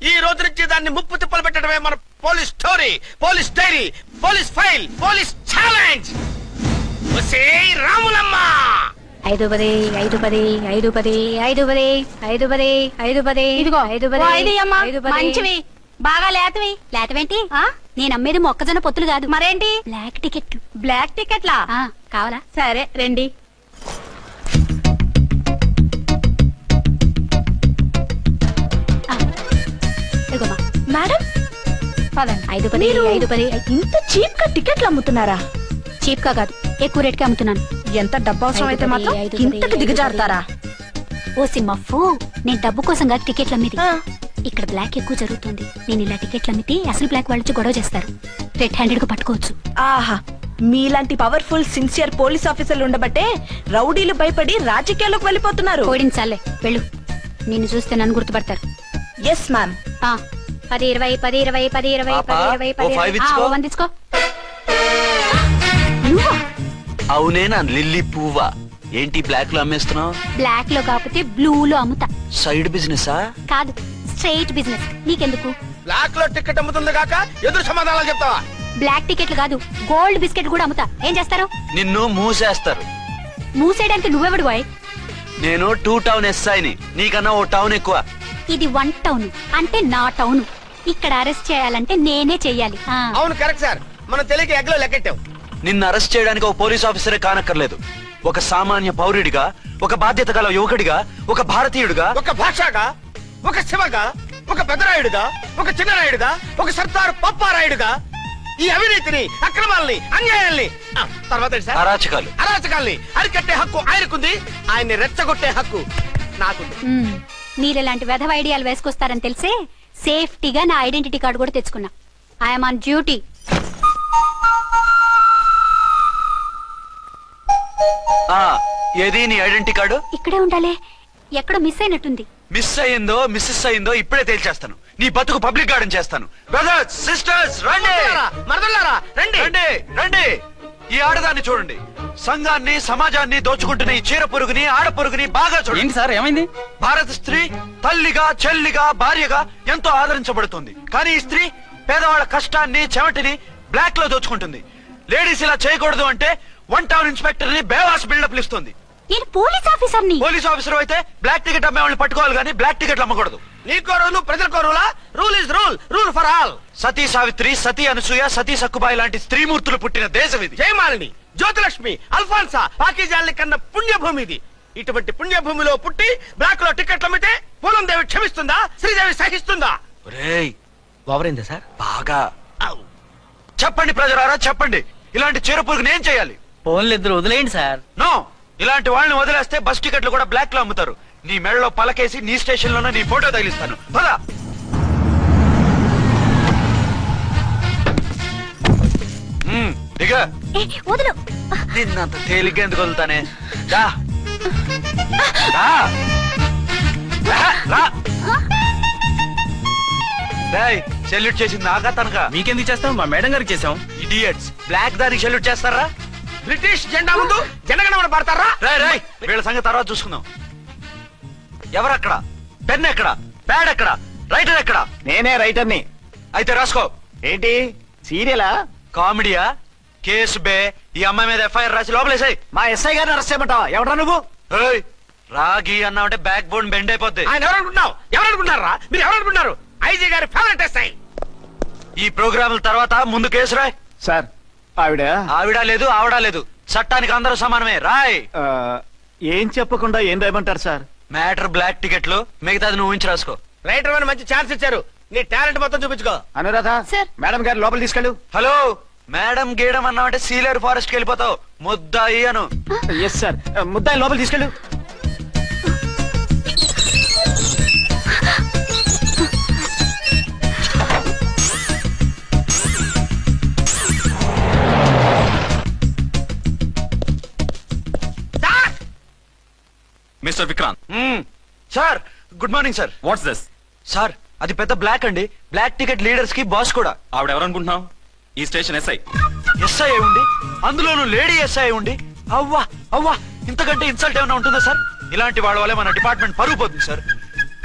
ఈ రోజు నుంచి దాన్ని ముప్పు తిప్పలు పెట్టడమే మన police story, police diary, police file, police challenge. Ramulamma 5 10 5 10 5 10 5 10 5 10 5 10 ఇదిగో 5 10 మంచివి బాగా లేతవి. లేతవేంటి? నేను అమ్మేది మొక్కజొన్న పొత్తులు కాదు. మరేంటి? Black ticket. బ్లాక్ టికెట్లా కావాలా? సరే రండి. మేడం 5 10 5 10. ఇంత చీప్ గా టికెట్లు అమ్ముతున్నారా? చీప్ గా కాదు, ఎక్కువ రేట్ కి అమ్ముతున్నాను. ఎంత డబ్బు అవసరం అయితే మాత్రం ఇంతకు దిగజారుతారా? ఓ సిమ్మఫు, నేను డబ్బు కోసం కాదు టికెట్లు అమ్మేది. ఇక్కడ బ్లాక్ ఎక్కువ జరుగుతుంది. నేను ఇలా టికెట్లు అమ్మితే అసలు బ్లాక్ వాళ్ళు గొడవ చేస్తారు. రెడ్ హ్యాండెడ్ గా పట్టుకోవచ్చు. ఆహా, మీలాంటి పవర్ఫుల్ సిన్సియర్ పోలీస్ ఆఫీసర్లు ఉండబట్టే రౌడీలు భయపడి రాజకీయాల్లోకి వెళ్ళిపోతున్నారు. ఓడించాలే వెళ్ళు, నిన్ను చూస్తే నన్ను గుర్తుపడతారు. Yes ma'am. 10 20 10 20 10 20 10 20 వందించుకో. అవునేనా లిల్లీ పువ్వా? ఏంటి బ్లాక్ లో అమ్మేస్తున్నావు? బ్లాక్ లో కాకపోతే బ్లూ లో అమ్ముతా. సైడ్ బిజినెస్ కాదు, స్ట్రైట్ బిజినెస్. నీకెందుకు? బ్లాక్ లో టికెట్ అమ్ముతుంది కాక ఎదురు సమాధానాలు చెప్తావా? బ్లాక్ టికెట్లు కాదు, గోల్డ్ బిస్కెట్ కూడా అమ్ముతా. ఏం చేస్తారు? నిన్ను మూసేస్తారు. మూసేయడానికి నువ్వెవడు బాయ్? నేను 2 టౌన్ ఎస్ఐని, నీకన్నా ఓ టౌన్ ఎక్కువ. ఇది 1 టౌన్, అంటే నా టౌన్. ఇక్కడ అరెస్ట్ చేయాలంటే నేనే చెయ్యాలి. అవును కరెక్ట్ సార్, మనం తెలియక ఎగ్లో లెక్కెట్టాం. నిన్ను అరెస్ట్ చేయడానికి ఒక పోలీస్ ఆఫీసరే కానక్కర్లేదు. ఒక సామాన్య పౌరుడిగా, ఒక బాధ్యత గల యువకుడిగా, ఒక భారతీయుడిగా, ఒక భాషగా, ఒక శివగా, ఒక పెద్దరాయుడుగా, ఒక చిన్నరాయుడుగా, ఒక సర్దార్ పప్పారాయుడుగా ఈ అవినీతిని, అక్రమాలని, అన్యాయాల్ని, తర్వాత అరాచకాల్ని అరికట్టే హక్కు ఆయనకుంది. ఆయన్ని రెచ్చగొట్టే హక్కు నాకుంది. మీరెలాంటి వెధవ ఐడియాలు వేసుకొస్తారని తెలిసే సేఫ్టీగా నా ఐడెంటిటీ కార్డు కూడా తెచ్చుకున్నా. I'm on duty. ఏది నీ ఐడెంటిటీ కార్డు? ఇక్కడే ఉండాలి. ఎక్కడో మిస్ అయినట్టుంది. మిస్ అయ్యిందో మిస్సెస్ అయ్యిందో ఇప్పుడే తేల్చేస్తాను. నీ బతుకు పబ్లిక్ గార్డెన్ చేస్తాను. బ్రదర్స్ సిస్టర్స్ రండి, మరదల్లారా రండి రండి రండి. ఈ ఆడదాన్ని చూడండి. సంఘాన్ని, సమాజాన్ని దోచుకుంటున్న ఈ చీర పురుగుని, ఆడ పురుగుని బాగా చూడండి. సార్ ఏమైంది? భారత స్త్రీ తల్లిగా, చెల్లిగా, భార్యగా ఎంతో ఆదరించబడుతుంది. కానీ ఈ స్త్రీ పేదవాళ్ళ కష్టాన్ని, చెమటిని బ్లాక్ లో దోచుకుంటుంది. లేడీస్ ఇలా చేయకూడదు అంటే 1 టౌన్ ఇన్స్పెక్టర్ ని బేవాస్ బిల్డప్ ఇస్తుంది. నేను పోలీస్ ఆఫీసర్ని. పోలీస్ ఆఫీసర్ అయితే బ్లాక్ టికెట్ అమ్మే వాళ్ళని పట్టుకోవాలి కానీ బ్లాక్ టికెట్లు అమ్మకూడదు. నీకో రూలు, ప్రజలకో రూలా? Rule is rule, rule for all. Sati Savitri, Sati Anasuya, Sati Sakkubai లాంటి స్త్రీమూర్తులు పుట్టిన దేశం ఇది. జయమాలిని, జ్యోతిలక్ష్మి, అల్ఫాన్సా, పాకిజాల్ని కన్న పుణ్యభూమి ఇది. ఇటువంటి పుణ్యభూమిలో పుట్టి బ్లాక్ లో టికెట్లు అమ్మితే పూలందేవి క్షమిస్తుందా? శ్రీదేవి సహిస్తుందా? ఓవరైందా సార్? బాగా చెప్పండి ప్రజలారా, చెప్పండి. ఇలాంటి చీర పురుగుని ఏం చేయాలి? ఫోన్లు ఇద్దరు వదిలేయండి సార్. నో, ఇలాంటి వాళ్ళని వదిలేస్తే బస్ టికెట్లు కూడా బ్లాక్ లో అమ్ముతారు. నీ మెడలో పలకేసి నీ స్టేషన్ లోనే నీ ఫోటో తగిలిస్తాను. పద. దిగా. నిన్నంత తేలిగ్గా ఎందుకు వదులుతానే? సెల్యూట్ చేసింది నాకా తనకా? మీకెందుకు చేస్తాం? మా మేడం గారికి చేసాం. ఇడియట్స్, బ్లాక్ దానికి సెల్యూట్ చేస్తారా? బ్రిటిష్ జెండా ముందు జనగణమన పడతారా? రాయ్ వీళ్ళ సంగతి తర్వాత చూసుకుందాం. ఎవరక్కడ? పెన్ ఎక్కడ? ప్యాడ్ ఎక్కడ? రైటర్ ఎక్కడ? నేనే రైటర్ని. అయితే రాసుకో. ఏంటి సీరియలా? కామెడీయా? కేసు బే. ఈ అమ్మాయి మీద ఎఫ్ఐఆర్ రాసి లోపలేసాయి. మా ఎస్ఐ గారిని అరెస్ట్ చేయమంటావా? ఎవడా నువ్వు? రాగి అన్నావంటే బ్యాక్ బోన్ బెండ్ అయిపోద్ది. ఆయన ఎవరనుకుంటున్నావు? ఎవరనుకుంటారా మీరు? ఎవరనుకుంటున్నారు? ఐజీ గారి ఫేవరెట్ ఎస్ఐ. ఈ ప్రోగ్రాముల తర్వాత ముందు కేసు రాయ్. సార్ ఆవిడ లేదు, ఆవిడ లేదు. చట్టానికి అందరూ సమానమే. రాయ్. ఏం చెప్పకుండా ఏం రాయమంటారు సార్? మ్యాటర్ బ్లాక్ టికెట్లు, మిగతాది నువ్వు ఉంచి రాసుకో. రైటర్ అని మంచి ఛాన్స్ ఇచ్చారు. నీ టాలెంట్ మొత్తం చూపించుకో. అనురాధ, మేడం గారు లోపల తీసుకెళ్ళు. హలో, మేడం గీయడం అన్నావంటే సీలేరు ఫారెస్ట్ కి వెళ్ళిపోతావు. ముద్దాయి అను. ఎస్ సార్, ముద్దాయి లోపల తీసుకెళ్ళు. Mister Vikrant. Sir, good morning sir. What's this? Sir, అది పెద్ద బ్లాక్ అండి. బ్లాక్ టికెట్ లీడర్స్ కి బాస్ కూడా. ఆవిడ ఎవరనుకుంటున్నావు? ఈ స్టేషన్ ఎస్ఐ. ఎస్ఐ ఉండి, అందులోనూ లేడీ ఎస్ఐ ఉండి, అవ్వా అవ్వా, ఇంతకంటే ఇన్సల్ట్ ఏమైనా ఉంటుందా సార్? ఇలాంటి వాళ్ళ వల్లే మన డిపార్ట్మెంట్ పరుగు పోతుంది సార్.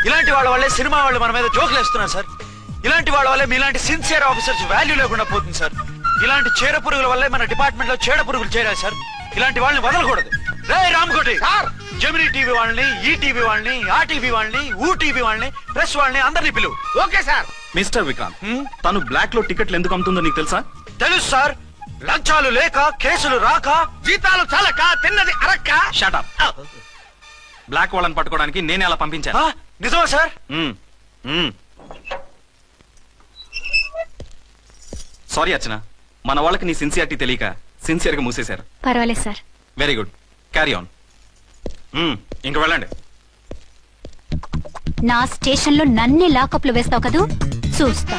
ఇలాంటి వాళ్ళ వల్లే సినిమా వాళ్ళు మన మీద జోకులు వేస్తున్నారు సార్. ఇలాంటి వాళ్ళ వల్లే మీలాంటి సిన్సియర్ ఆఫీసర్స్ వాల్యూ లేకుండా పోతుంది సార్. ఇలాంటి చీడ పురుగుల వల్లే మన డిపార్ట్మెంట్ లో చీడ పురుగులు చేరాయి సార్. ఇలాంటి వాళ్ళని వదలకూడదు. రే రామకోటి సార్, జెమినీ టీవీ వాళ్ళని, ఈ టీవీ వాళ్ళని, ఆ టీవీ వాళ్ళని, ఊ టీవీ వాళ్ళని, ప్రెస్ వాళ్ళని అందరినీ పిలువు. Okay sir. మిస్టర్ విక్రాంత్, తను బ్లాక్ లో టికెట్లు ఎందుకు అమ్ముతుందో నీకు తెలుసా? తెలుసు సార్. లంచాలు లేక, కేసులు రాక, జీతాలు చాలక, తిన్నది అరక్క. Shut up. బ్లాక్ వాళ్ళని పట్టుకోవడానికి నేనే అలా పంపించాను. నిజమా సార్? సారీ అర్చన, మన వాళ్ళకి నీ సిన్సియారిటీ తెలియక సిన్సియర్ గా మూసేశారు. పర్వాలేదు sir. Very good, carry on. ఇంక వెళ్ళండి. నా స్టేషన్ లో నన్నే లాకప్ లో వేస్తావు కదూ, చూస్తా.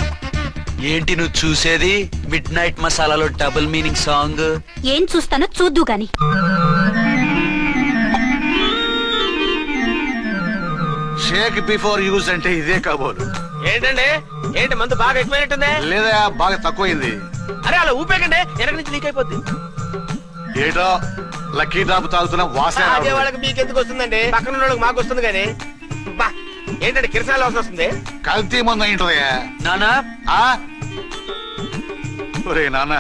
ఏంటి నువ్వు చూసేది? మిడ్ నైట్ మసాలాలో డబుల్ మీనింగ్ సాంగ్. ఏం చూస్తానో చూద్దు గాని. షేక్ బిఫోర్ యూజ్ అంటే ఇదే కాబోలు. ఏంటండి, ఏంటి మందు బాగా ఎక్కువైనట్టుంది? లేదా బాగా తక్కువైంది. అరే అలా ఊపేకండి, వెనక నుంచి లీక్ అయిపోద్ది. ఏటో లక్కీ డ్రాప్ తాగుతున్న వాసన. అదే వాళ్ళకి మీకు ఎందుకు వస్తుందండి, పక్కన ఉన్న వాళ్ళకి మాకు వస్తుంది కానీ. బా ఏంటంటే కిరసాల వాసన వస్తుంది. కల్తీ మందు అయింటదయ్యా. నానా ఒరే నాన్న,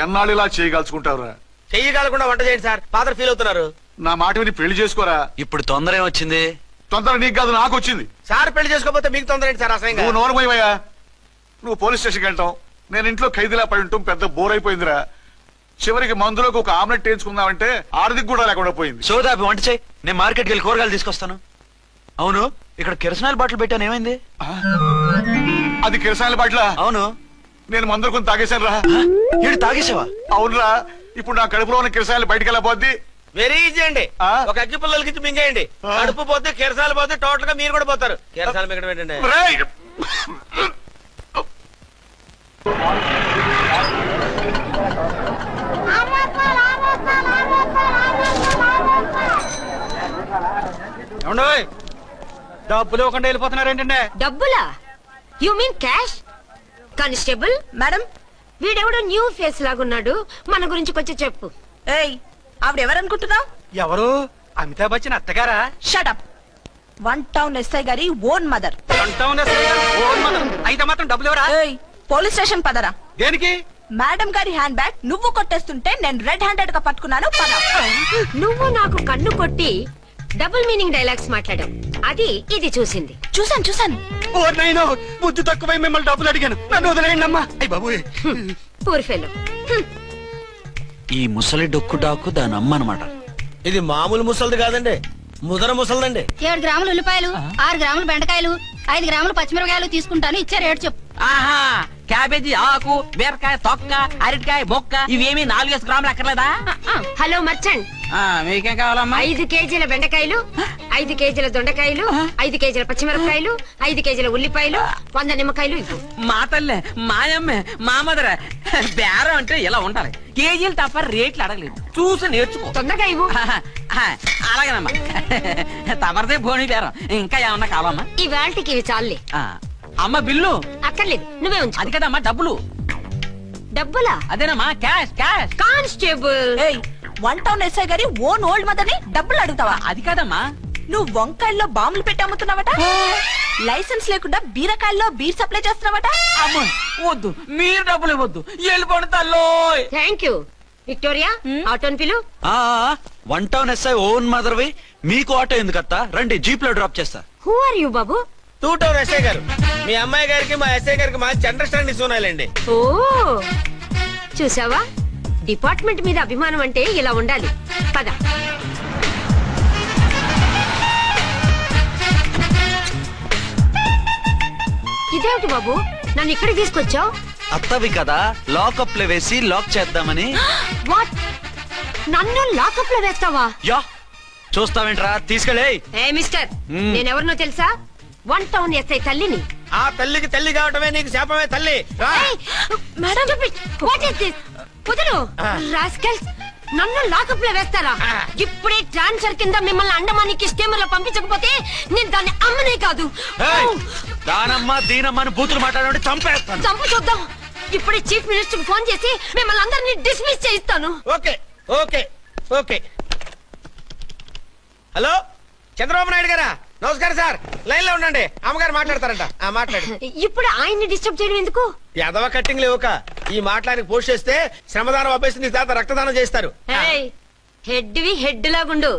ఎన్నాళ్ళు ఇలా చేయగలుచుకుంటావురా? చెయ్యగలకుండా వంట చేయండి సార్, ఫాదర్ ఫీల్ అవుతున్నారు. నా మాట విని పెళ్లి చేసుకోరా. ఇప్పుడు తొందర ఏమొచ్చింది? తొందర నీకు కాదు, నాకు వచ్చింది. సార్ పెళ్లి చేసుకోకపోతే మీకు తొందర ఏంటి సార్? అసహ్యంగా. నువ్వు నోరమోయ్యా. నువ్వు పోలీస్ స్టేషన్కి వెళ్తాం, నేను ఇంట్లో ఖైదీలా పడి ఉంటాం. పెద్ద బోర్ అయిపోయిందిరా. చివరికి మందులోకి ఒక ఆమ్లెట్ వేయించుకుందామంటే ఆర్థిక కూడా లేకుండా పోయింది. సోదాపి వంట చేయి, నేను మార్కెట్కి వెళ్ళి కూరగాయలు తీసుకొస్తాను. అవును, ఇక్కడ కిరసనాయిల్ బాటిల్ పెట్టాను, ఏమైంది? అది కిరసాయిల బాటిల్. అవును, నేను మందులు కొని తాగేశాను రా. ఏడు తాగేసావా? అవునురా. ఇప్పుడు నా కడుపులో ఉన్న కిరసాయిలు బయటకు వెళ్ళబోద్ది. వెరీ ఈజీ అండి. ఒక అగ్గి పుల్లలకి ఇచ్చి మింగేయండి. కడుపు పోతే కిరసాలు పోతే టోటల్ గా మీరు కూడా పోతారు. కిరసాలు మింగడం ఏంటండి? డబ్బులు ఇవ్వకుండా వెళ్ళిపోతున్నారు ఏంటంటే? డబ్బులా? You mean cash? Constable madam, వీడెవడో న్యూ ఫేస్ లాగున్నాడు, మన గురించి కొంచెం చెప్పు. ఏయ్, ఆవిడెవరనుకుంటున్నావు? ఎవరు? అమితాబ్ బచ్చన్ అత్తగారా? షటప్. 1 టౌన్ ఎస్ఐ గారి ఓన్ మదర్. అయితే మాత్రం డబ్బులు ఎవరా? ఏయ్, పోలీస్ స్టేషన్ పదరా. దేనికి? మేడం గారి హ్యాండ్ బ్యాగ్ నువ్వు కొట్టేస్తుంటే నేను రెడ్ హ్యాండెడ్ గా పట్టుకున్నాను. పద. నువ్వు నాకు కన్ను కొట్టి డబుల్ మీనింగ్ డైలాగ్స్ మాట్లాడావు, అది ఇది చూసింది. చూసాను. ఓ నైనో, బుద్ధి తక్కువై మిమ్మల్ని డబ్బులు అడిగాను, నన్ను వదిలేయండి అమ్మా. అయ్య బాబు, పూర్ ఫెలో. ఈ ముసలి డొక్కు డాకు దాని అమ్మ అనమాట. ఇది మామూలు ముసలిది కాదండి, ముదర ముసలిదండి. 7 గ్రాములు ఉల్లిపాయలు, 6 గ్రాములు బెండకాయలు, 5 గ్రాములు పచ్చిమిరపకాయలు తీసుకుంటాను. ఇచ్చే రేటు చెప్పు. ఆహా, క్యాబేజీ ఆకు, బీరకాయ తొక్క, అరటికాయ బొక్క, ఇవేమి 4 గ్రాములు అక్కర్లేదా? హలో మర్చండ్, మీకేం కావాలమ్మా? 5 కేజీల బెండకాయలు, 5 కేజీల దొండకాయలు, 5 కేజీల పచ్చిమిరపకాయలు, 5 కేజీల ఉల్లిపాయలు, 100 నిమ్మకాయలు ఇవ్వు. మా తల్లే, మాయమ్మే, మా మదర. బేరం అంటే ఇలా ఉండాలి. కేజీలు తప్ప రేట్లు అడగలేదు, చూసి నేర్చుకో. తొందరగా ఇవ్వు. అలాగేనమ్మా. తమరిదే భోని బేరం. ఇంకా ఏమన్నా కావాలమ్మా? ఈ వేల్టికి ఇవి చాలులే. అమ్మ బిల్లు అక్కర్లేదు, నువ్వే ఉంచు. అది కదమ్మా డబ్బులు. డబ్బులా? అదేనమ్మా, క్యాష్. కానిస్టేబుల్, 1 టౌన్ ఎస్ఐ గారి ఓన్ ఓల్డ్ మదర్ ని డబ్బులు అడుగుతావా? అది కాదమ్మా. నువ్వు వంకాయల్లో బాంబులు పెట్టి అమ్ముతున్నావట, లైసెన్స్ లేకుండా బీరకాయల్లో బీర్ సప్లై చేస్తున్నావట. అమ్మో వద్దు, మీరు డబ్బులు ఇవ్వద్దు, వెళ్ళిపోండి తల్లో. Thank you. విక్టోరియా, ఆటోన్ పిలు. 1 టౌన్ ఎస్ఐ ఓన్ మదర్వి, మీకు ఆటో ఎందుకత్తా? రండి, జీప్ లో డ్రాప్ చేస్తా. హూ ఆర్ యూ బాబు? 2 టౌన్ ఎస్ఐ గారు, మీ అమ్మాయి గారికి మా ఎస్ఐ గారికి మంచి అండర్స్టాండింగ్ ఉన్నాయండి. ఓ చూసావా, డిపార్ట్మెంట్ మీద అభిమానం అంటే ఇలా ఉండాలి. పద. ఇదేమిటి బాబు, నన్ను ఇక్కడికి తీసుకొచ్చావు? అత్తవి కదా, లాకప్ లో వేసి లాక్ చేద్దామని. వాట్, నన్ను లాకప్ లో వేస్తావా? యా, చూస్తావేంట్రా, తీసుకెళ్ళే. ఏ మిస్టర్, నేనెవరినో తెలుసా? 1 టౌన్ ఎస్ఐ తల్లిని. ఆ తల్లికి తల్లి కావటమే నీకు శాపమే తల్లి. నన్ను లాకప్ లో వేస్తారా? ఇప్పుడే ట్రాన్స్ఫర్ కింద మిమ్మల్ని అండమానికి స్టీమర్ లో పంపించకపోతే నేను దాన్ని అమ్మనే కాదు, దానమ్మ దీనమ్మ అని బూతులు మాట్లాడే చంపేస్తాను. చంపు చూద్దాం. ఇప్పుడే చీఫ్ మినిస్టర్ ఫోన్ చేసి మిమ్మల్ని అందరినీ డిస్మిస్ చేయిస్తాను. Okay okay okay. Hello Chandrababu Naidu గారా, నమస్కారం సార్, లైన్ లో ఉండండి, అమ్మగారు మాట్లాడతారంట. మాట్లాడు. ఇప్పుడు ఆయన్ని డిస్టర్బ్ చేయడం ఎందుకు? ఎదవ కట్టింగ్ లేవుక ఈ మాట్లాడికి పోస్ట్ చేస్తే శ్రమదానం అభ్యసి నీ తాత రక్తదానం చేస్తారు. హెడ్వి హెడ్ లాగుండు,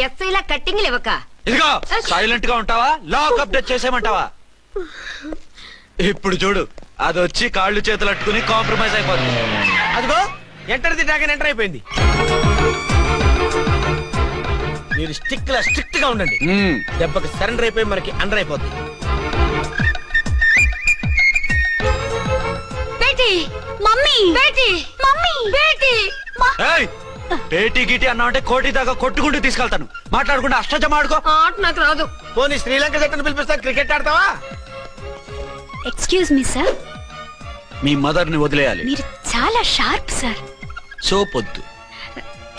ఎస్ఐ లా కట్టింగ్ లేవక. ఇదిగో సైలెంట్ గా ఉంటావా, లాక్ అప్డేట్ చేసేయమంటావా? ఇప్పుడు చూడు, అది వచ్చి కాళ్ళు చేతులు అట్టుకుని కాంప్రమైజ్ అయిపోతుంది. అదిగో ఎంటర్ ది డ్రాగన్ ఎంటర్ అయిపోయింది. మీరు స్ట్రిక్ట్ గా ఉండండి, దెబ్బకి సరెండర్ అయిపోయి మనకి అండర్ అయిపోతుంది. బేటీ మమ్మీ, బేటీ మమ్మీ, బేటీ పేటీ గిటి అన్నావంటే కోటి దాకా కొట్టుకుంటూ తీసుకెళ్తాను. మాట్లాడుకుంటే అష్టజమ ఆడుకో. ఆట నాకు రాదు. పోనీ శ్రీలంక జట్టును పిలిపిస్తా, క్రికెట్ ఆడతావా? ఎక్స్క్యూజ్ మీ సార్, మీ మదర్ ని వదిలేయాలి. మీరు చాలా షార్ప్ సార్. సోపొద్దు.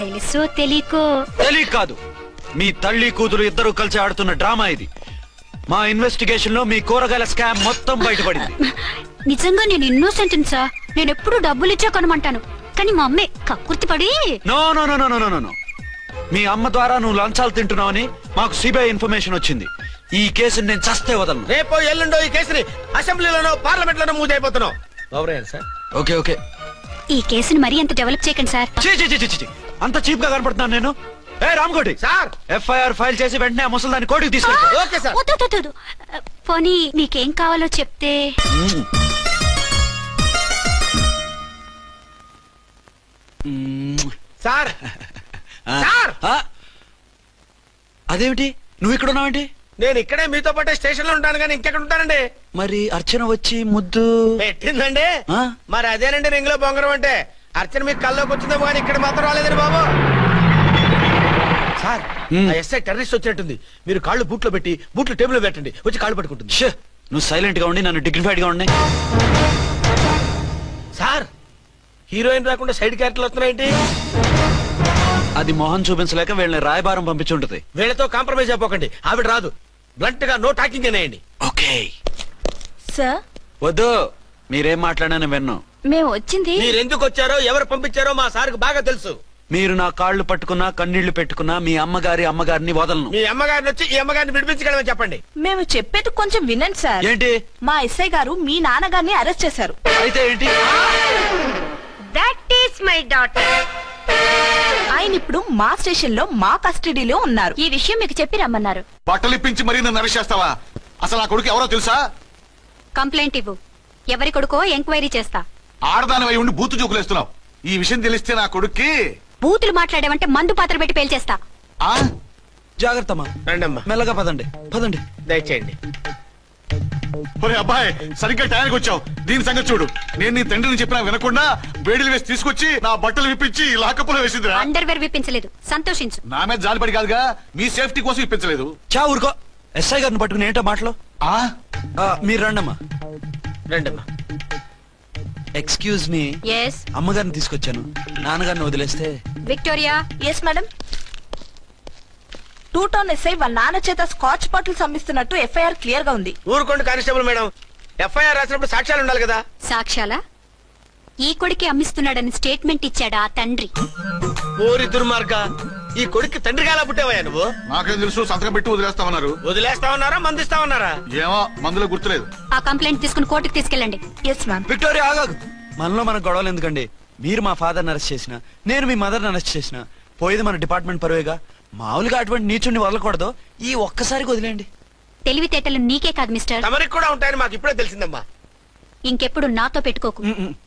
తెలుసో తెలియకో. తెలియ కాదు, మీ తల్లి కూతురు ఇద్దరు కలిసి ఆడుతున్న డ్రామా ఇది. మా ఇన్వెస్టిగేషన్ లో మీ కూరగాయల స్కామ్ మొత్తం బయటపడింది. నిజంగా నేను ఇన్నోసెంట్ సార్. నేను ఎప్పుడు డబ్బులు ఇచ్చా కొనమంటాను, కానీ మా అమ్మే కక్కుర్తి పడి. No no no no no no, మీ అమ్మ ద్వారా నువ్వు లంచాలు తింటున్నావని మాకు సిబిఐ ఇన్ఫర్మేషన్ వచ్చింది. ఈ కేసుని నేను చస్తే వదలను. రేపో ఎల్లుండో ఈ కేసుని అసెంబ్లీలోనో పార్లమెంట్ లోనో మూవ్ అయిపోతున్నావు. సార్ ఓకే ఓకే, ఈ కేసుని మరీ అంత డెవలప్ చేయకండి సార్. అంత చీప్ గా కనపడుతున్నాను నేను? ఏ రామ్కోటి సార్, ఎఫ్ఐఆర్ ఫైల్ చేసి వెంటనే ఆ ముసలిదాన్ని కోర్టుకి తీసుకెళ్ళి. Okay sir. వద్దు. పోనీ మీకేం కావాలో చెప్తే. సార్ సార్, అదేమిటి నువ్వు ఇక్కడ ఉన్నావేంటి? నేను ఇక్కడే మీతో పాటే స్టేషన్ లో ఉంటాను, కానీ ఇంకెక్కడ ఉంటానండి? మరి అర్చన వచ్చి ముద్దు పెట్టిందండి. మరి అదేనండి రింగ్ లో బొంగరం అంటే. అర్చన మీకు కల్లోకి వచ్చిందేమో కానీ ఇక్కడ మాత్రం రాలేదండి బాబు. సార్, ఎస్ఐ టెర్రరిస్ట్ వచ్చినట్టుంది. మీరు కాళ్ళు బూట్లో పెట్టి బూట్లు టేబుల్ లో పెట్టండి, వచ్చి కాళ్ళు పట్టుకుంటుంది. నువ్వు సైలెంట్ గా ఉండి నన్ను డిగ్నిఫైడ్ గా ఉండి. సార్, హీరోయిన్ రాకుండా సైడ్ క్యారెక్టర్లు వస్తున్నాయేంటి? అది మొహం చూపించలేక వీళ్ళని రాయబారం పంపించుంటది. వీళ్ళతో కాంప్రమైజ్ అయిపోకండి, ఆవిడ రాదు. బ్లంట్ గా నో టాకింగ్ అనేయండి. Okay sir. వద్దు, మీరేం మాట్లాడానని విన్ను. మేము వచ్చింది. మీరు ఎందుకు వచ్చారో ఎవరు పంపించారో మా సార్కు బాగా తెలుసు. మీరు నా కాళ్ళు పట్టుకున్నా కన్నీళ్లు పెట్టుకున్నా మీ అమ్మగారిని వదలను. మీ అమ్మగారిని వచ్చి ఈ అమ్మగారిని విడిపించగలమని చెప్పండి. మేము చెప్పేది కొంచెం వినండి సార్. ఏంటి? మా ఎస్ఐ గారు మీ నాన్నగారిని అరెస్ట్ చేశారు. అయితే ఏంటి? That is my daughter. ఆయన ఇప్పుడు మా స్టేషన్ లో మా కస్టడీలో ఉన్నారు. ఈ విషయం మీకు చెప్పి రమ్మన్నారు. బట్టలిప్పించి మరీ నన్ను అరెస్ట్ చేస్తావా? అసలు ఆ కొడుకు ఎవరో తెలుసా? కంప్లైంట్ ఇవ్వు, ఎవరి కొడుకో ఎంక్వైరీ చేస్తా. ఆడదానివై ఉండి బూతు జోకులేస్తున్నావు. ఈ విషయం తెలిస్తే నా కొడుక్కి. బూతులు మాట్లాడావంటే మందు పాత్ర పెట్టి పేల్చేస్తా. జాగ్రత్తమ్మా, రండమ్మా, మెల్లగా పదండి. దయచేయండి. ఒరే అబ్బాయి, సరిగ్గా టైంకి వచ్చావు. దీని సంగతి చూడు. నేను నీ తండ్రిని చెప్పినా వినకుండా బేడీలు వేసి తీసుకొచ్చి నా బట్టలు విప్పించి లాకప్పులో వేసిందిరా. అండర్వేర్ విప్పించలేదు, సంతోషించు. నా మీద జాలిపడి కాదుగా, మీ సేఫ్టీ కోసం ఇప్పించలేదు. చా ఊరుకో. ఎస్ఐ గారిని పట్టుకుని ఏంటో మాటలు. మీరు రండమ్మా. Excuse me. yes అమ్మగారిని తీసుకొచ్చాను, నాన్నగారిని వదిలేస్తే. Victoria. Yes madam. 2 town SI వాళ్ళ నాన్న చేత స్కాచ్ బాటిల్స్ అమ్మిస్తున్నట్టు ఎఫ్ఐఆర్ క్లియర్ గా ఉంది. ఊరుకోండి కానిస్టేబుల్ మేడం, ఎఫ్ఐఆర్ రాసినప్పుడు సాక్ష్యాలు ఉండాలి కదా. సాక్ష్యాలా? ఈ కొడుకే అమ్మిస్తున్నాడని స్టేట్మెంట్ ఇచ్చాడా ఆ తండ్రి? ఓరి దుర్మార్గ, ఈ కొడుక్కి తండ్రిగా ఎలా పుట్టావయ్యా నువ్వు? నాకేం తెలుసు, సంతకం పెట్టి వదిలేస్తామన్నారు. వదిలేస్తామన్నారా మందిస్తామన్నారా? ఏమో, మందులో గుర్తులేదు. ఆ కంప్లైంట్ తీసుకుని కోర్టుకు తీసుకెళ్ళండి. Yes ma'am. విక్టోరియా ఆగాగు. మనలో మన గొడవలు ఎందుకండి? మీరు మా ఫాదర్ని అరెస్ట్ చేసిన, నేను మీ మదర్ని అరెస్ట్ చేసిన, పోయేది మన డిపార్ట్మెంట్ పరువేగా. మామూలుగా అటువంటి నీచుని వదలకూడదు. ఈ ఒక్కసారికి వదిలేండి. తెలివితేటలు నీకే కాదు మిస్టర్, తమరికి కూడా ఉంటాయని మాకు ఇప్పుడే తెలిసిందమ్మా. ఇంకెప్పుడు నాతో పెట్టుకోకు.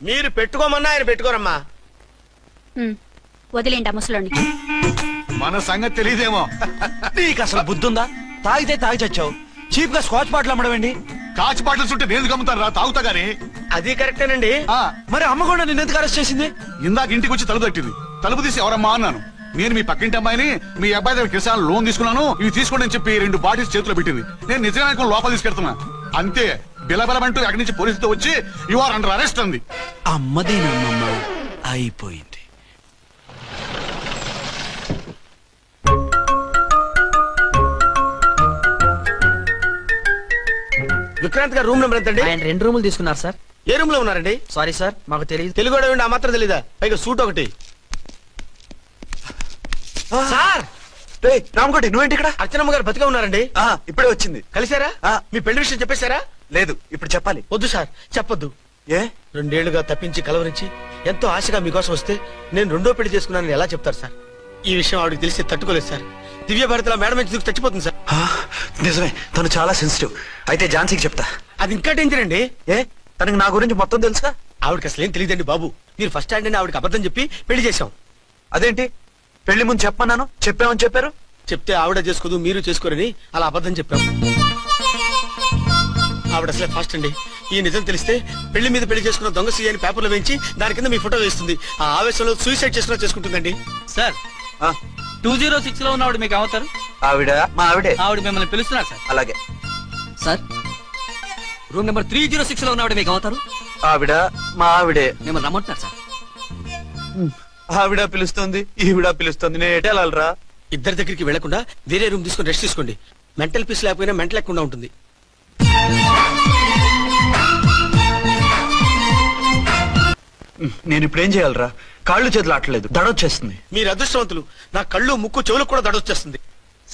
మీరు పెట్టుకోమన్నా ఆయన పెట్టుకోరమ్మా. వదిలేండి ఆ ముసలోని. మన సంగతి తెలియదేమో. నీకు అసలు బుద్ధుందా? తాగితే తాగి చచ్చావు, చీప్ గా స్కాచ్ బాటిల్ అమ్మడమేంటి? కాచి బాటిల్స్ ఉంటే నేను గమ్ముతాను రా, తాగుతా గానీ. అది కరెక్టేనండి. మరి అమ్మ కూడా నిన్ను ఎందుకు అరెస్ట్ చేసింది? ఇందాక ఇంటికి వచ్చి తలుపు తట్టింది. తలుపు తీసి ఎవరమ్మా అన్నాను. నేను మీ పక్కింటి అమ్మాయిని, మీ అబ్బాయి దగ్గర కిసాన్ లోన్ తీసుకున్నాను, ఇవి తీసుకోండి అని చెప్పి 2 బాటిల్స్ చేతిలో పెట్టింది. నేను నిజంగా లోపల తీసుకెళ్తున్నా. అంతే, బిలబెలమంటూ అక్కడి నుంచి పోలీసుతో వచ్చి యు ఆర్ అండర్ అరెస్ట్ అంది. అమ్మదేనమ్మమ్మ అయిపోయింది. విక్రాంత్ గారు రూమ్ నెంబర్ ఎంతండి? ఆయన 2 రూములు తీసుకున్నారు సార్. ఏ రూమ్ లో ఉన్నారండి? సారీ సార్, మాకు తెలియదు. తెలుగు ఆ మాత్రం తెలీదా? పైగా సూట్ ఒకటి. సార్, రామకోటి నువ్వేంటి ఇక్కడ? అర్చనమ్మ గారు బతిగా ఉన్నారండి. ఇప్పుడే వచ్చింది. కలిసారా? మీ పెళ్లి విషయం చెప్పేశారా? లేదు, ఇప్పుడు చెప్పాలి. వద్దు సార్, చెప్పొద్దు. ఏ 2 ఏళ్లుగా తప్పించి కలవరించి ఎంతో ఆశగా మీకోసం వస్తే నేను 2వ పెళ్లి చేసుకున్నానని ఎలా చెప్తారు సార్? ఈ విషయం ఆవిడకి తెలిసి తట్టుకోలేదు సార్. దివ్య భారతిలో మేడం నుంచి దూకి చచ్చిపోతుంది సార్. నిజమే, తను చాలా సెన్సిటివ్. అయితే ఝాన్సీకి చెప్తా. అది ఇంకా డేంజర్ అండి. ఏ తనకి నా గురించి మొత్తం తెలుసుగా? ఆవిడకి అసలు ఏం తెలియదండి బాబు. మీరు ఫస్ట్ హ్యాండ్ అని ఆవిడకి అబద్ధం చెప్పి పెళ్లి చేశాం. అదేంటి పెళ్లి ముందు చెప్పన్నాను, చెప్పామని చెప్పారు. చెప్తే ఆవిడ చేసుకోదు, మీరు చేసుకోరని అలా అబద్ధం చెప్పాం. ఆవిడ అసలే ఫాస్ట్ అండి. ఈ నిజం తెలిస్తే పెళ్లి మీద పెళ్లి చేసుకున్న దొంగ సీ అని పేపర్లో వేయించి దాని కింద మీ ఫోటో వేస్తుంది. ఆ ఆవేశంలో సూసైడ్ చేసుకుంటుందండి. సార్ 206 లో ఉన్న ఆవిడ మీకు అవుతారు? ఆవిడ మా ఆవిడే. ఆవిడ మిమ్మల్ని పిలుస్తున్నారు సార్. అలాగే సార్ రూమ్ నెంబర్ 306 లో ఉన్న ఆవిడ మీకు అవుతారు? ఆవిడ మా ఆవిడే. మిమ్మల్ని రమ్మంటున్నారు సార్. ఆవిడ పిలుస్తుంది, ఈవిడ పిలుస్తుంది. నేను ఎటు వెళ్ళాలరా? ఇద్దరి దగ్గరికి వెళ్లకుండా వేరే రూమ్ తీసుకుని రెస్ట్ తీసుకోండి. మెంటల్ పీస్ లేకపోయినా మెంటల్ లేకుండా ఉంటుంది. నేను ఇప్పుడు ఏం చేయాలరా? కాళ్ళు చేతులు ఆటలేదు, దడొచ్చేస్తుంది. మీరు అదృష్టవంతులు. నా కళ్ళు ముక్కు చెవులకు కూడా దడొచ్చేస్తుంది.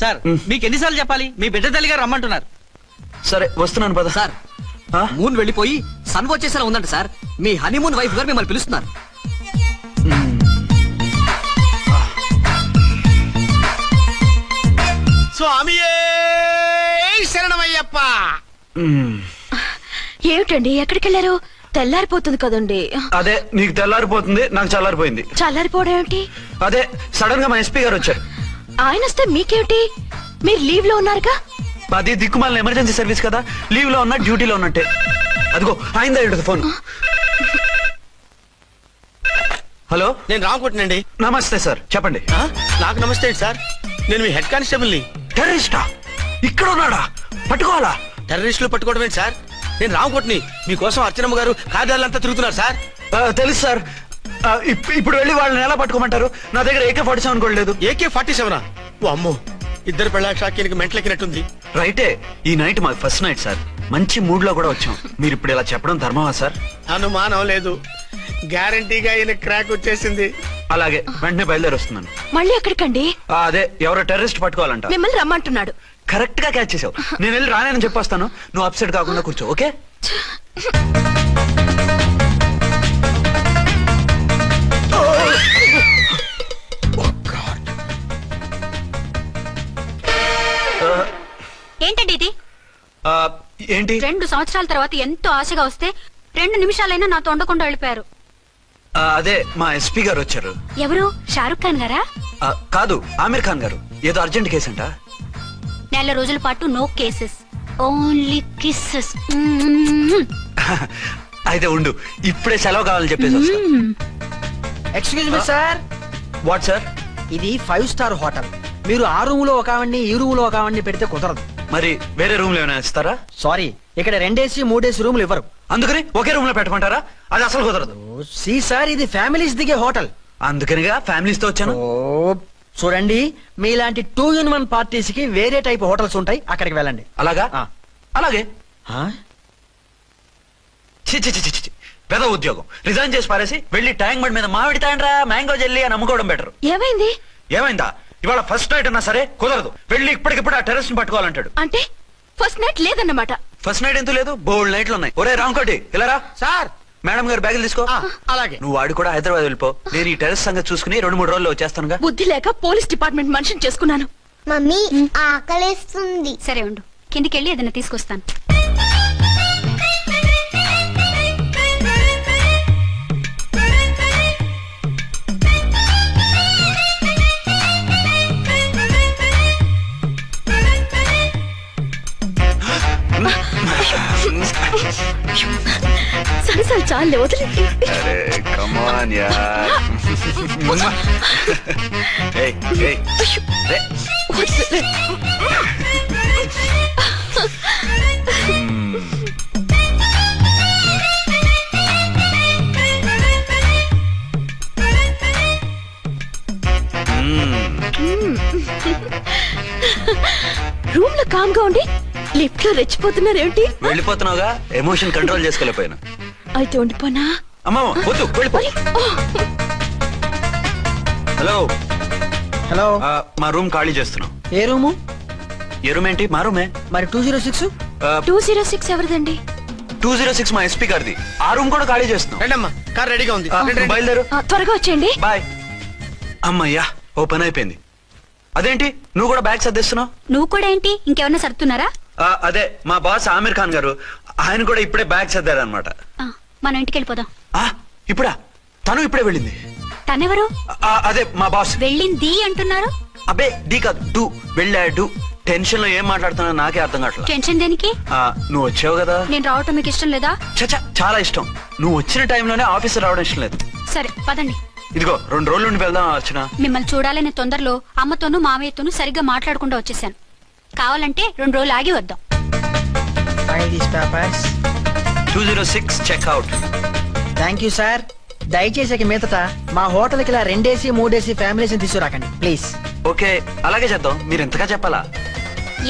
సార్ మీకు ఎన్నిసార్లు చెప్పాలి? మీ బిడ్డ తల్లి గారు రమ్మంటున్నారు. సరే వస్తున్నాను పద. సార్ మూన్ వెళ్ళిపోయి సన్ వచ్చేసేలా ఉందంట సార్. మీ హనీమూన్ వైఫ్ గారు మిమ్మల్ని పిలుస్తున్నారు. స్వామియే శరణమయ్యప్ప. ఏమిటండి ఎక్కడికి వెళ్ళారు? తెల్లారిపోతుంది కదండి. అదే నీకు తెల్లారిపోతుంది, నాకు చల్లారిపోయింది. చల్లారిపోవడం ఏమిటి? అదే సడన్ గా మా ఎస్పీ గారు వచ్చారు. ఆయన వస్తే మీకేమిటి? మీరు లీవ్ లో ఉన్నారుగా. అది దిక్కుమాలిన ఎమర్జెన్సీ సర్వీస్ కదా, లీవ్ లో ఉన్నా డ్యూటీలో ఉన్నట్టే. అదిగో ఆయిందా ఇటు ఫోన్. హలో, నేను రామకోటినండి. నమస్తే సార్, చెప్పండి. నాకు నమస్తే సార్. నేను మీ హెడ్ కానిస్టేబుల్ ని. టెర్రరిస్టా? ఇక్కడ ఉన్నాడా? పట్టుకోవాలా? టెర్రరిస్టులు పట్టుకోవడం ఏంటి సార్? నేను రామకోటిని. మీకోసం అర్చనమ్మ గారు కార్యాలంతా తిరుగుతున్నారు సార్. తెలుసు సార్. ఇప్పుడు వెళ్ళి వాళ్ళని ఎలా పట్టుకోమంటారు? నా దగ్గర AK-47 కూడా లేదు. AK-47? ఓ అమ్మో, ఇద్దరు పెళ్ళ షాకీనికి మెంటలెక్కినట్టుంది. రైటే, ఈ నైట్ మాకు ఫస్ట్ నైట్ సార్. మంచి మూడ్ లో కూడా వచ్చాం. మీరు ఇప్పుడు ఇలా చెప్పడం ధర్మమా సార్? అనుమానం లేదు, గ్యారంటీగా ఈయన క్రాక్ వచ్చేసింది. అలాగే వెంటనే బయలుదేరి వస్తున్నాను. మళ్ళీ ఎక్కడికండి? అదే ఎవరో టెర్రరిస్ట్ పట్టుకోవాలంట. మిమ్మల్ని రమ్మంటున్నాడు. కరెక్ట్ గా క్యాచ్ చేసావు. నేను వెళ్ళి రానని చెప్పొస్తాను, నువ్వు అప్సెట్ కాకుండా కూర్చో. ఓకే? ఏంటండి ఇది? ఏంటి? 2 సంవత్సరాల తర్వాత ఎంతో ఆశగా వస్తే 2 నిమిషాలైనా నాతో ఉండకుండా వెళ్ళిపోయారు. అదే మా ఎస్పీ గారు వచ్చారు. ఎవరు? షారుఖ్ ఖాన్ గారా? కాదు, ఆమీర్ ఖాన్ గారు. ఏదో అర్జెంట్ కేసు అంట. 4 రోజుల పాటు నో కేసెస్, ఓన్లీ కిస్సెస్. అయితే ఉండు, ఇప్పుడే సెలవు కావాలని చెప్పేసి వస్తా. Excuse me sir. What sir? ఇది 5 స్టార్ హోటల్. మీరు ఆ రూమ్ లో ఒక ఆవిడ్ని, ఈ రూమ్ లో ఒక ఆవిడ్ని పెడితే కుదరదు. మరి వేరే రూమ్ లో ఏమైనా ఇస్తారా? సారీ, ఇక్కడ 2 AC 3 AC రూములు ఇవ్వరు. అందుకని ఒకే రూమ్ లో పెట్టమంటారా? అది అసలు కుదరదు. సి సార్, ఇది ఫ్యామిలీస్ దిగే హోటల్. అందుకనిగా ఫ్యామిలీస్ తో వచ్చాను. చూడండి, మీలాంటి 2-in-1 పార్టీస్ కి వేరే టైప్ హోటల్స్ ఉంటాయి, అక్కడికి వెళ్ళండి. అలాగా? అలాగే. పెద్ద ఉద్యోగం రిజైన్ చేసి పారేసి వెళ్ళి ట్యాంక్ బండ్ మీద మామిడి తాండ్రా మ్యాంగో జెల్లీ అని అమ్ముకోవడం బెటర్. ఏమైంది? ఏమైందా? ఇవాళ ఫస్ట్ నైట్ అన్నా సరే కుదరదు. వెళ్ళి ఇప్పటికిప్పుడు ఆ టెర్రస్ ని పట్టుకోవాలంటాడు. అంటే ఫస్ట్ నైట్ లేదన్నమాట. ఫస్ట్ నైట్ ఎందుకు లేదు? బోల్డ్ నైట్లు ఉన్నాయి. ఒరే రాంకోటి, ఇలా రా. సార్. మేడం గారు బ్యాగులు తీసుకో. అలాగే. నువ్వు వాడు కూడా హైదరాబాద్ వెళ్ళిపో. నేను ఈ టెర్రస్ సంగతి చూసుకుని 2-3 రోజుల్లో వచ్చేస్తానుగా. బుద్ధి లేక పోలీస్ డిపార్ట్మెంట్ మనిషిని చేసుకున్నాను. మమ్మీ ఆకలేస్తుంది. సరే ఉండు, కిందికెళ్ళి ఏదైనా తీసుకొస్తాను. సరే చాలే, వదిలేండి. రూమ్ లో కామ్ గా ఉండి లిఫ్ట్ లో రెచ్చిపోతున్నారు ఏమిటి? వెళ్ళిపోతున్నావుగా, ఎమోషన్ కంట్రోల్ చేసుకోలేకపోయినా. అయితే ఉండిపోనా? అమ్మా వద్దు, వెళ్ళిపో. Hello hello. మా రూమ్ ఖాళీ చేస్తున్నాం. ఏ రూము? ఏ రూమ్ ఏంటి? మా రూమే. మరి 206? 206 ఎవరిదండి? 206 మా ఎస్పీ గారిది. ఆ రూమ్ కూడా ఖాళీ చేస్తున్నాం. రండమ్మా, కార్ రెడీగా ఉంది. బయలుదేరు. త్వరగా వచ్చేయండి. బాయ్. అమ్మయ్యా, ఓ పని అయిపోయింది. అదేంటి నువ్వు కూడా బ్యాగ్ సర్దేస్తున్నావు? నువ్వు కూడా ఏంటి, ఇంకెవరన్నా సర్దుతున్నారా? అదే మా బాస్ ఆమీర్ ఖాన్ గారు, ఆయన కూడా ఇప్పుడే బ్యాగ్ సర్దారనమాట. మనం ఇంటికి వెళ్ళిపోదాం. ఇప్పుడా? తను ఇప్పుడే వెళ్ళింది. తనెవరు? అదే మా బాస్. వెళ్ళింది అంటున్నారు. అబ్బే డీ కాదు, డూ. వెళ్ళాడు. టెన్షన్ లో ఏం మాట్లాడుతున్నా నాకే అర్థం కావట్లేదు. టెన్షన్ దేనికి? నువ్వు వచ్చావు కదా. నేను రావటం మీకు ఇష్టం లేదా? చచ్చా, చాలా ఇష్టం. నువ్వు వచ్చిన టైంలోనే ఆఫీసర్ రావడం ఇష్టం లేదు. సరే పదండి. ఇదిగో 2 రోజుల నుండి వెళ్దాం అర్చన. మిమ్మల్ని చూడాలనే తొందరలో అమ్మతోనూ మామయ్యతోనూ సరిగ్గా మాట్లాడకుండా వచ్చేసాను. కావాలంటే 2 రోజులు ఆగి వద్దాం. 206 చెక్అవుట్. Thank you sir. దయచేసి మీదట మా హోటల్కి ఇలా 2 AC 3 AC ఫ్యామిలీస్ తీసుకురాకండి ప్లీజ్. ఓకే, అలాగే చేద్దాం. మీరు ఎంతగా చెప్పాలా?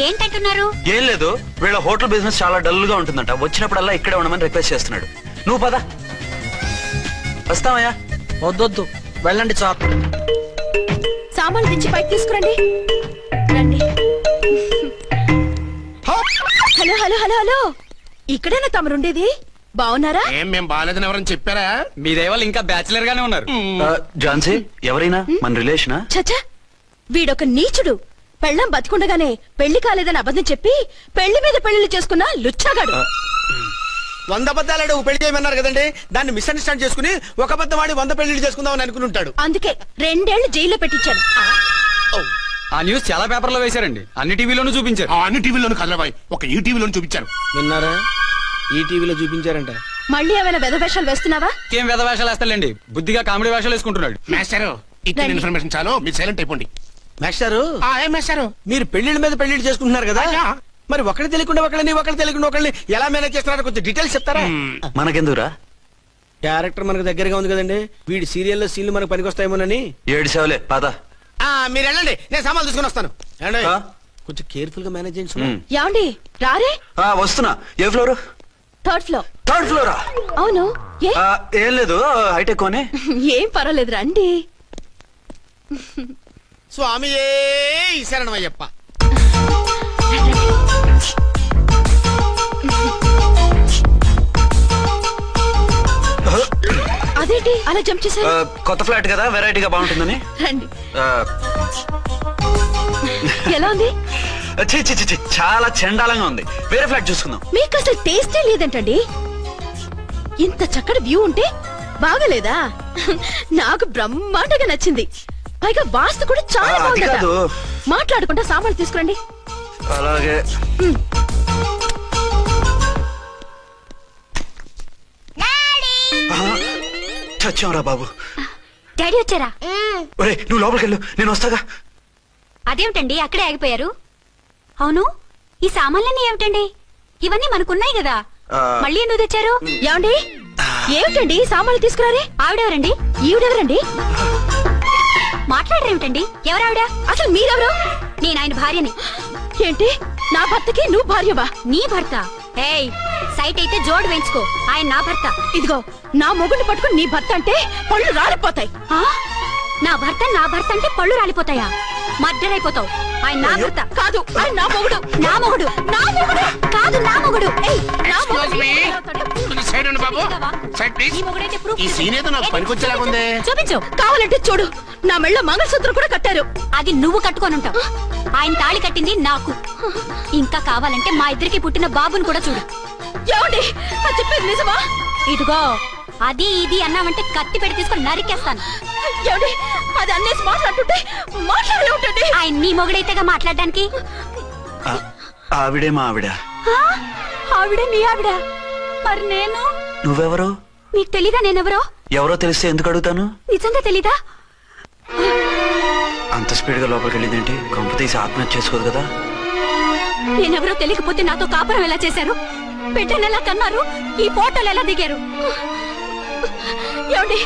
ఏంటంటున్నారు? ఏం లేదు, వీళ్ళ హోటల్ బిజినెస్ చాలా డల్ గా ఉంటుందంట. వచ్చినప్పుడల్లా ఇక్కడే ఉండమని రిక్వెస్ట్ చేస్తున్నాడు. నువ్వు పద. వస్తావయ్యా? వద్దొద్దు, వెళ్ళండి చాప్. సామాన్లు దించి పైకి తీసుకురండి. రండి. హలో హలో హలో హలో, ఇక్కడేనా తమరుండేది? బాగున్నారా? ఏం మేము బాగాలేదని ఎవరని చెప్పారా? మీ దయవల్ల ఇంకా బ్యాచిలర్ గానే ఉన్నారు. ఝాన్సీ ఎవరైనా మన రిలేషనా? చచ్చా, వీడొక నీచుడు. పెళ్ళం బతికుండగానే పెళ్లి కాలేదని అబద్ధం చెప్పి పెళ్లి మీద పెళ్లిళ్ళు చేసుకున్న లుచ్చాగాడు. 100 అబద్ధాలు పెళ్లి చేయమన్నారు కదండి, దాన్ని మిస్అండర్స్టాండ్ చేసుకుని ఒక అబద్ధం వాడి 100 పెళ్లిళ్ళు చేసుకుందామని అనుకుని ఉంటాడు. అందుకే 2 ఏళ్లు జైల్లో పెట్టించాను. ఆ న్యూస్ చాలా పేపర్లో వేశారండి, అన్ని టీవీలోనూ చూపించారు. అన్ని టీవీలోను కదలబాయ్, ఒక ఈ టీవీలోను చూపించారు. విన్నారా? ఈ టీవీలో చూపించారంట. మళ్ళీ ఏమైనా వెధవేషాలు వేస్తున్నావా? ఏం వెధ వేషాలు వేస్తాడండి, బుద్ధిగా కామెడీ వేషాలు వేసుకుంటున్నాడు. మాస్టారు, ఇచ్చిన ఇన్ఫర్మేషన్ చాలు, మీరు సైలెంట్ అయిపోండి. మాస్టారు, ఏం మాస్టారు? మీరు పెళ్లిళ్ళ మీద పెళ్లిళ్ళు చేసుకుంటున్నారు కదా, మరి ఒకటి తెలియకుండా ఒకళ్ళని ఎలా మేనేజ్ చేస్తున్నారో కొంచెం డీటెయిల్స్ చెప్తారా? మనకెందుకురా? క్యారెక్టర్ మనకు దగ్గరగా ఉంది కదండి, వీడి సీరియల్లో సీన్లు మనకు పనికొస్తాయేమోనని. 7 సేవలే పద. మీరు వెళ్ళండి, నేను సామాన్లు తీసుకుని వస్తాను. కొంచెం కేర్ఫుల్ గా మేనేజ్ చేయండి. ఏమండి రారే? వస్తున్నా. ఏ ఫ్లోర్? 3rd floor. 3rd ఫ్లోరా? అవును. ఏం లేదు, హైటెక్ కోనే. ఏం పర్వాలేదు, రండి. స్వామి శరణమయ్యప్ప. అదేంటి అలా జంప్ చేశారు? కొత్త ఫ్లాట్ కదా, వెరైటీగా బాగుంటుందని. రండి. ఎలా ఉంది? చాలా చండాలంగా ఉంది. వేరే ఫ్లాట్ చూసుకుందాం. మీకు అసలు టేస్టే లేదంటండి. ఇంత చక్కటి వ్యూ ఉంటే బాగలేదా? నాకు బ్రహ్మాండంగా నచ్చింది. పైగా వాస్తు కూడా చాలా బాగుంది. మాట్లాడకుండా సామాన్లు తీసుకురండి. అలాగే. చచ్చాంరా బాబు. డాడీ వచ్చారా? ఒరే నువ్వు లోపలికి వెళ్ళు, నేను వస్తాగా. అదేమిటండి అక్కడే ఆగిపోయారు? అవును, ఈ సామాన్లన్నీ ఏమిటండి? ఇవన్నీ మనకున్నాయి కదా, మళ్ళీ ఎందుకు తెచ్చారు? ఏమండి, ఏమిటండి సామాన్లు తీసుకురారే? ఆవిడెవరండి? ఈవిడెవరండి? మాట్లాడరేమిటండి? ఎవరావిడ? అసలు మీరెవరు? నేను ఆయన భార్యని. ఏంటి, నా భర్తకి నువ్వు భార్యవా? నీ భర్త? ఏయ్, సైట్ అయితే జోడు వేయించుకో, ఆయన నా భర్త. ఇదిగో, నా మొగుడిని పట్టుకుని నీ భర్త అంటే పళ్ళు రాలిపోతాయి. నా భర్త అంటే పళ్ళు రాలిపోతాయా? మర్డర్ అయిపోతావు. ఆయన నా భర్త కాదు, ఆయన నా మొగుడు. నా మొగుడు? నా మొగుడు కాదు, నా మొగుడు. చూపించు. కావాలంటే చూడు, నా మెళ్ళ మంగళసూత్రం కూడా కట్టారు. అది నువ్వు కట్టుకొని ఉంటావు. ఆయన తాళి కట్టింది నాకు. ఇంకా కావాలంటే మా ఇద్దరికి పుట్టిన బాబుని కూడా చూడు. ఏమండి, చెప్పేది నిజమా? ఇదిగో, అది ఇది అన్నామంటే కత్తి పెట్టి తీసుకొని నరికేస్తాను. ఏమండి, అది అన్నేసి మాట్లాడుతుంటే మాట్లాడే ఉంటుంది. ఆయన నీ మొగుడైతేగా మాట్లాడడానికి. ఆవిడే మా ఆవిడ. ఆవిడ మీ ఆవిడ? మరి నేను? నువ్వెవరు? మీకు తెలీదా నేనెవరో? ఎవరో తెలిస్తే ఎందుకు అడుగుతాను? నిజంగా తెలీదా? అంత స్పీడ్ గా లోపలికి వెళ్ళిందేంటి? కొంప తీసి ఆత్మహత్య చేసుకోదు కదా? నేనెవరో తెలియకపోతే నాతో కాపురం ఎలా చేశారు? బిడ్డను ఎలా కన్నారు? ఈ ఫోటోలు ఎలా దిగారు? ఏమండి,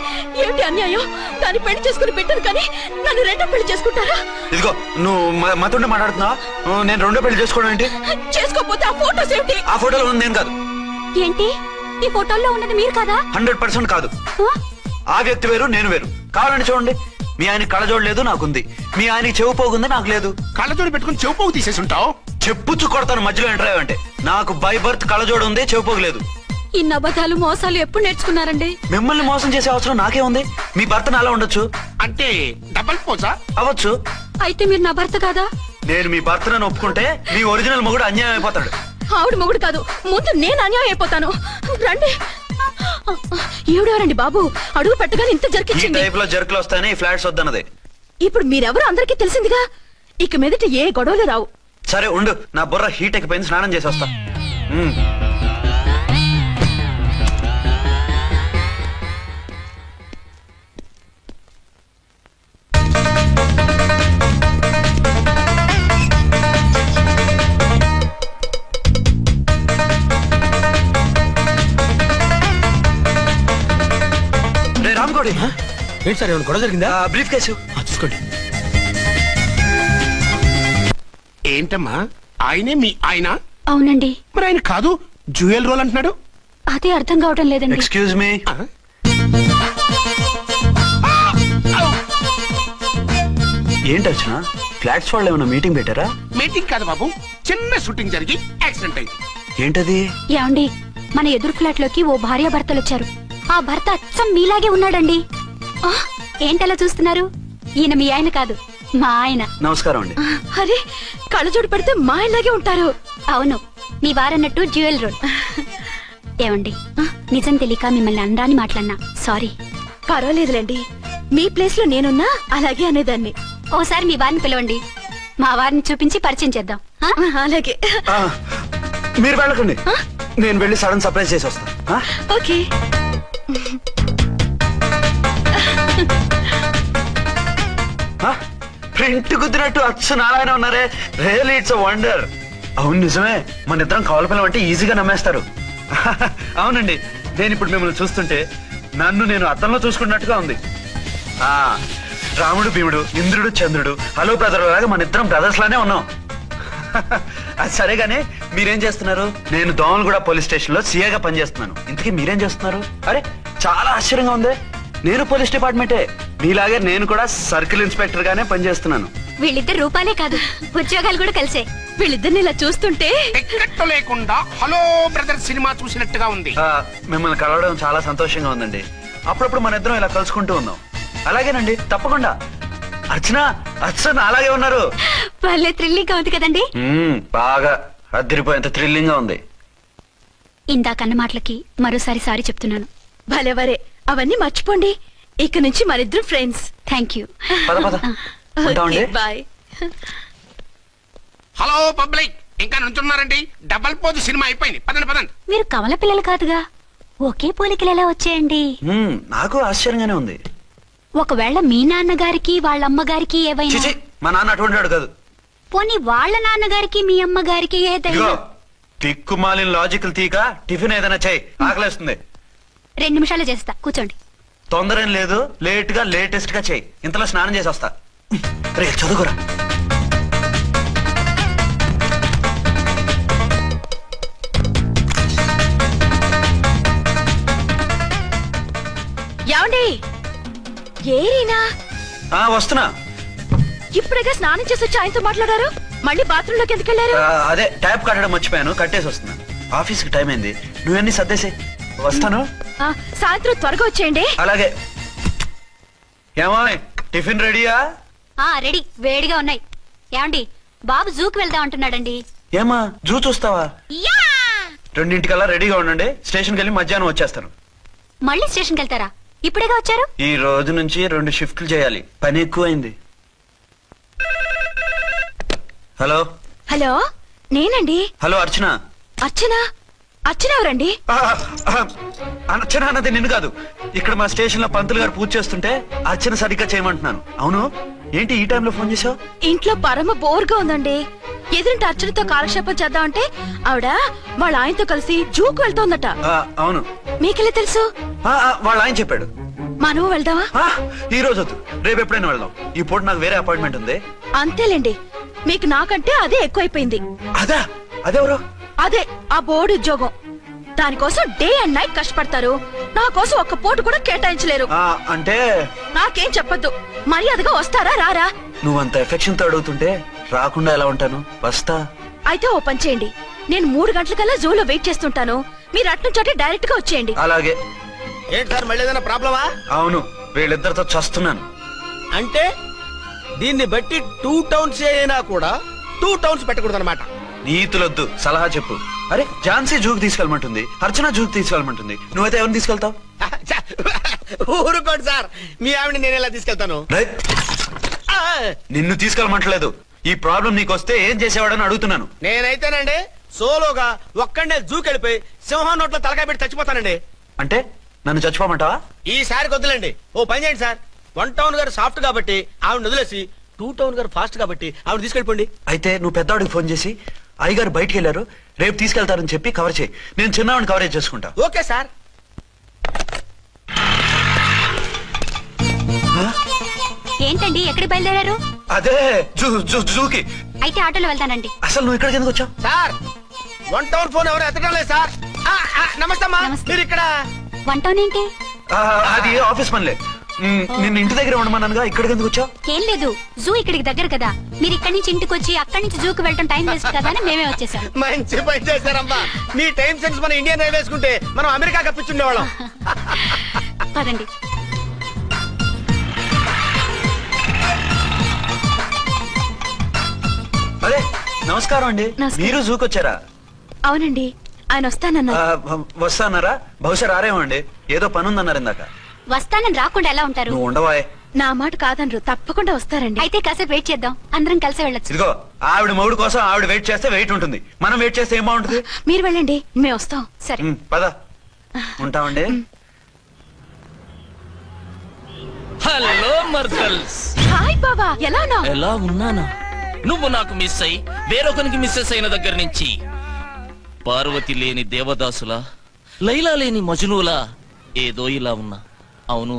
ఏమిటి అన్యాయం? దాన్ని పెళ్లి చేసుకుని బిడ్డను కానీ నన్ను రెండో పెళ్లి చేసుకుంటారా? ఇదిగో, నువ్వు మాతో మాట్లాడుతున్నావా? నేను రెండో పెళ్లి చేసుకోవడం ఏంటి? చేసుకోకపోతే ఆ ఫోటోస్ ఏమిటి? ఆ ఫోటోలో ఉంది నేను కాదు. ఏంటి, ఈ ఫోటోల్లో ఉన్నది మీరు కాదా? 100% కాదు. ఆ వ్యక్తి వేరు, నేను వేరు. కావాలంటే చూడండి, మీ ఆయన కళ్ళజోడు లేదు నాకుంది, మీ ఆయనకి చెవు పోగుంది నాకు లేదు. కళ్ళజోడు పెట్టుకుని చెవు పోగు తీసేసి ఉంటావు. చెప్పుచ్చు కొడతాను మధ్యలో ఎంటర్ అంటే. నాకు బై బర్త్ కళ్ళజోడు ఉంది, చెవు పోగలేదు. ఇన్ని అబద్ధాలు మోసాలు ఎప్పుడు నేర్చుకున్నారండి? మిమ్మల్ని మోసం చేసే అవసరం నాకే ఉంది? మీ భర్త నాలా ఉండొచ్చు. అంటే డబల్ పోజా అవ్వచ్చు. అయితే మీరు నా భర్త కాదా? నేను మీ భర్తను ఒప్పుకుంటే మీ ఒరిజినల్ మొగుడు అన్యాయం అయిపోతాడు. ఆవిడ మొగుడు కాదు, ముందు నేను అన్యాయం అయిపోతాను. రండి. ఈవిడెవరండి బాబు? అడుగు పెట్టగానే ఇంత ఈ జరికించింది. టైప్ లో జర్కులు వస్తాయని ఈ ఫ్లాట్స్ వద్దన్నది. ఇప్పుడు మీరెవరు అందరికీ తెలిసిందిగా, ఇక మీదట ఏ గొడవలు రావు. సరే ఉండు, నా బుర్ర హీట్ ఎక్కిపోయింది, స్నానం చేసి వస్తా. రామ్కోడి ఏంటి సార్ ఏమైనా గొడవ జరిగిందా? బ్రీఫ్ కేసు చూసుకోండి. ఏంటమ్మా ఆయనే మీ ఆయన? అవునండి. మరి ఆయన కాదు జ్యువెల్ రోల్ అంటున్నాడు. అదే అర్థం కావటం లేదండి. Excuse me. ఏంటి వచ్చిన ఫ్లాట్స్ వాళ్ళు ఏమైనా మీటింగ్ పెట్టారా? మీటింగ్ కాదు బాబు, చిన్న షూటింగ్ జరిగి యాక్సిడెంట్ అయింది. ఏంటది? ఏమండి, మన ఎదురు ఫ్లాట్ లోకి ఓ భార్యాభర్తలు వచ్చారు. ఆ భర్త అచ్చం మీలాగే ఉన్నాడండి. ఏంటలా చూస్తున్నారు? ఈయన మీ ఆయన కాదు, మా ఆయన. నమస్కారం అండి. అరే, కళ్ళజోడు పెడితే మా ఆయనలాగే ఉంటారు. అవును, మీ వారన్నట్టు జ్యువెల్ రోల్. ఏమండి, నిజం తెలియక మిమ్మల్ని అందాన్ని మాట్లాడినా సారీ. పర్వాలేదులేండి, మీ ప్లేస్ లో నేనున్నా అలాగే అనేదాన్ని. ఓసారి మీ వారిని పిలవండి, మా వారిని చూపించి పరిచయం చేద్దాం. అలాగే. మీరు వెళ్ళకండి, నేను వెళ్ళి సడన్ సర్ప్రైజ్ చేసి వస్తా. ఓకే. ప్రింట్ కుదిరినట్టు అచ్చు నారాయణ ఉన్నారే, రియల్లీ ఇట్స్ వండర్. అవును నిజమే, మన ఇద్దరం కవల పిల్లం అంటే ఈజీగా నమ్మేస్తారు. అవునండి, నేను ఇప్పుడు మిమ్మల్ని చూస్తుంటే నన్ను నేను అద్దంలో చూసుకున్నట్టుగా ఉంది. రాముడు భీముడు, ఇంద్రుడు చంద్రుడు, హలో బ్రదర్ లాగా మన ఇద్దరం బ్రదర్స్ లానే ఉన్నాం. అది సరేగానే మీరేం చేస్తున్నారు? నేను దోమలగూడ పోలీస్ స్టేషన్ లో సీఏగా పనిచేస్తున్నాను. ఇంతకీ మీరేం చేస్తున్నారు? అరే చాలా ఆశ్చర్యంగా ఉంది, నేను పోలీస్ డిపార్ట్మెంటే, మీలాగే నేను కూడా సర్కిల్ ఇన్స్పెక్టర్ గానే పనిచేస్తున్నాను. వీళ్ళిద్దరు రూపాలే కాదు, ఉద్యోగాలు కూడా కలిసే. వీళ్ళిద్దరిని ఇలా చూస్తుంటే టికెట్ లేకుండా హలో బ్రదర్ సినిమా చూసినట్టుగా ఉంది. మిమ్మల్ని కలవడం చాలా సంతోషంగా ఉందండి. అప్పుడప్పుడు మన ఇద్దరం ఇలా కలుసుకుంటూ ఉన్నాం. అలాగేనండి, తప్పకుండా. అర్చన అలాగే ఉన్నారు. వాళ్ళే థ్రిల్లింగ్ గా ఉంది కదండి. బాగా అదిరిపోయేంత థ్రిల్లింగ్ గా ఉంది. ఇందాకన్న మాటలకి మరోసారి సారీ చెప్తున్నాను. భలేవరే, అవన్నీ మర్చిపోండి, ఇక నుంచి మనిద్దరం friends. Thank you. Bye. Hello public, ఇంకా నుంచున్నారండి? డబల్ పోజ్ సినిమా అయిపోయింది, పదండి పదండి. మీరు కమల పిల్లలు కాదుగా, ఒకే పోలికలు ఎలా వచ్చాయండి? నాకు ఆశ్చర్యంగానే ఉంది. ఒకవేళ మీ నాన్నగారికి వాళ్ళ అమ్మగారికి ఏవైనా? మా నాన్న అటువంటి వాడు కాదు. పోనీ వాళ్ళ నాన్నగారికి మీ అమ్మగారికి ఏదైనా? తిక్కుమాలిన లాజికల్ తీక టిఫిన్ ఏదైనా చేయి, ఆకలేస్తుంది. 2 నిమిషాలు చేస్తా, కూర్చోండి. తొందర ఏం లేదు, లేట్ గా లేటెస్ట్ గా చేయి. ఇంతలో స్నానం చేసి వస్తా. రే చదువుకోరా. ఏమండి, ఏరీనా? వస్తున్నా. ఇప్పుడేగా స్నానం చేసి వచ్చి ఆయనతో మాట్లాడారు, మళ్ళీ బాత్రూమ్ లోకి ఎందుకు వెళ్ళారు? అదే ట్యాప్ కట్టడం మర్చిపోయాను, కట్టేసి వస్తున్నా. ఆఫీస్ కి టైం అయింది, నువ్వన్నీ సర్దేసి వస్తాను. సాయంత్రం త్వరగా వచ్చేయండి. అలాగే. ఏమో టిఫిన్ రెడీయా? రెడీ, వేడిగా ఉన్నాయి. ఏమండి, బాబు జూకి వెళ్దాం అంటున్నాడండి. ఏమా జూ చూస్తావా? 2:00కల్లా రెడీగా ఉండండి, స్టేషన్కి వెళ్ళి మధ్యాహ్నం వచ్చేస్తాను. మళ్ళీ స్టేషన్కి వెళ్తారా? ఇప్పుడేగా వచ్చారు. ఈ రోజు నుంచి 2 షిఫ్ట్లు చేయాలి, పని ఎక్కువైంది. హలో. హలో, నేనండి. హలో అర్చన. అర్చన ఎవరండి? అర్చన అన్నది నిన్ను కాదు. ఇక్కడ మా స్టేషన్ లో పంతులు గారు పూజ చేస్తుంటే అర్చన సరిగ్గా చేయమంటున్నాను. అవును, ఏంటి ఈ టైంలో ఫోన్ చేసావు? ఇంట్లో పరమ బోర్గా ఉందండి. ఎదురింటి అర్చనతో కాలక్షేపం చేద్దామంటే ఆవిడ వాళ్ళ ఆయనతో కలిసి జూకు వెళ్తోందట. అవును. మీకెలా తెలుసు? వాళ్ళ ఆయన చెప్పాడు. మనం వెళ్దామా? ఈ రోజు వద్దు, రేపు ఎప్పుడైనా వెళ్దాం. ఈ పూట నాకు వేరే అపాయింట్మెంట్ ఉంది. అంతేలేండి, మీకు నాకంటే అదే ఎక్కువైపోయింది. అదేవరు? అదే ఆ బోర్డు ఉద్యోగం. దానికోసం డే అండ్ నైట్ కష్టపడతారు. నా కోసం ఒక్క పోటు కూడా కేటాయించలేరు. అంటే నాకేం చెప్పొద్దు. మర్యాదగా వస్తారా రారా? నువ్వంత ఎఫెక్షన్ తో అడుగుతుంటే రాకుండా ఎలా ఉంటాను? వస్తా. అయితే ఓ పని చేయండి, నేను 3 గంటలకల్లా జూలో వెయిట్ చేస్తుంటాను. మీరు అట్నుంచి డైరెక్ట్ గా వచ్చేయండి. అలాగే. ఏంటి సార్ మళ్ళీ ఏదైనా ప్రాబ్లమా? అవును, వీళ్ళిద్దరితో చస్తున్నాను. అంటే దీన్ని బట్టి 2 టౌన్స్ అయినా కూడా 2 టౌన్స్ పెట్టకూడదు అనమాట. నీతులొద్దు, సలహా చెప్పు. అరే ఝాన్సీ జూకి తీసుకెళ్ళమంటుంది, అర్చన జూకి తీసుకెళ్ళమంటుంది, నువ్వైతే ఎవరిని తీసుకెళ్తావు? ఊరుకోండి సార్, మీ ఆవిడ నేను ఎలా తీసుకెళ్తాను? నిన్ను తీసుకెళ్ళమంటలేదు. ఈ ప్రాబ్లం నీకు వస్తే ఏం చేసేవాడని అడుగుతున్నాను. నేనైతేనండి సోలోగా ఒక్కడే జూకి వెళ్ళిపోయి సింహం నోట్లో తలకాయ పెట్టి చచ్చిపోతానండి. అంటే నన్ను చచ్చిపోమంటావా? ఈసారి వద్దులండి. ఓ పని చేయండి సార్, 1 టౌన్ గారు సాఫ్ట్ కాబట్టి ఆవిడ వదిలేసి 2 టౌన్ గారు ఫాస్ట్ కాబట్టి ఆవిడ తీసుకెళ్ళిపోండి. అయితే నువ్వు పెద్దవాడికి ఫోన్ చేసి అయ్యగారు బయటికి వెళ్ళారు, రేపు తీసుకెళ్తారని చెప్పి కవర్ చేయి. నేను చిన్నవాడిని కవరేజ్ చేసుకుంటా. Okay sir. ఏంటండి ఎక్కడికి బయలుదేరారు? అదే జూకి. అయితే ఆటోలో వెళ్తానండి. అసలు నువ్వు ఇక్కడికి ఎందుకు వచ్చావు? సార్ 1 టౌన్ ఫోన్ ఎవరు ఎత్తడం లేదు సార్. నమస్తే అమ్మా. మీరు ఇక్కడ 1 టౌన్ ఏంటి? అది ఆఫీస్ పనిలే. నిన్ను ఇంటి దగ్గర ఉండమన్నానుగా, ఇక్కడికి ఎందుకు వచ్చావు? ఏం లేదు, జూ ఇక్కడికి దగ్గర కదా. మీరు ఇక్కడి నుంచి ఇంటికి వచ్చి అక్కడి నుంచి జూకి వెళ్ళడం టైం వేస్ట్ కదా అని మేమే వచ్చేసాం. మంచి పని చేశారమ్మా. మీ టైం సెన్స్ మన ఇండియన్ రైల్వేస్ కుంటే మనం అమెరికా కప్పించుండేవాళ్ళం. పదండి. అదే నమస్కారం అండి. మీరు జూకి వచ్చారా? అవునండి, ఆయన వస్తానన్నారు. వస్తానారా? బహుశా రారేమో అండి, ఏదో పని ఉందన్నారు ఇందాక. వస్తానని రాకుండా ఎలా ఉంటారు? నువ్వు ఉండవా? నా మాట కాదనరు, తప్పకుండా వస్తారండి. అయితే కాసేపు వెయిట్ చేద్దాం, అందరం కలిసి వెళ్ళొచ్చు. ఇదిగో ఆవిడ మొగుడు కోసం ఆవిడ వెయిట్ చేస్తే వెయిట్ ఉంటుంది, మనం వెయిట్ చేస్తే ఏం బాగుంటుంది? మీరు వెళ్ళండి, మేము వస్తాం. సరే పద. ఉంటామండి. హలో మర్దల్స్. హాయ్ బాబా, ఎలా ఉన్నావు? ఎలా ఉన్నానా? నువ్వు నాకు మిస్ అయి వేరొకరికి మిస్సెస్ అయిన దగ్గర నుంచి పార్వతి లేని దేవదాసులా, లైలా లేని మజునులా ఏదో ఇలా ఉన్నా. అవును,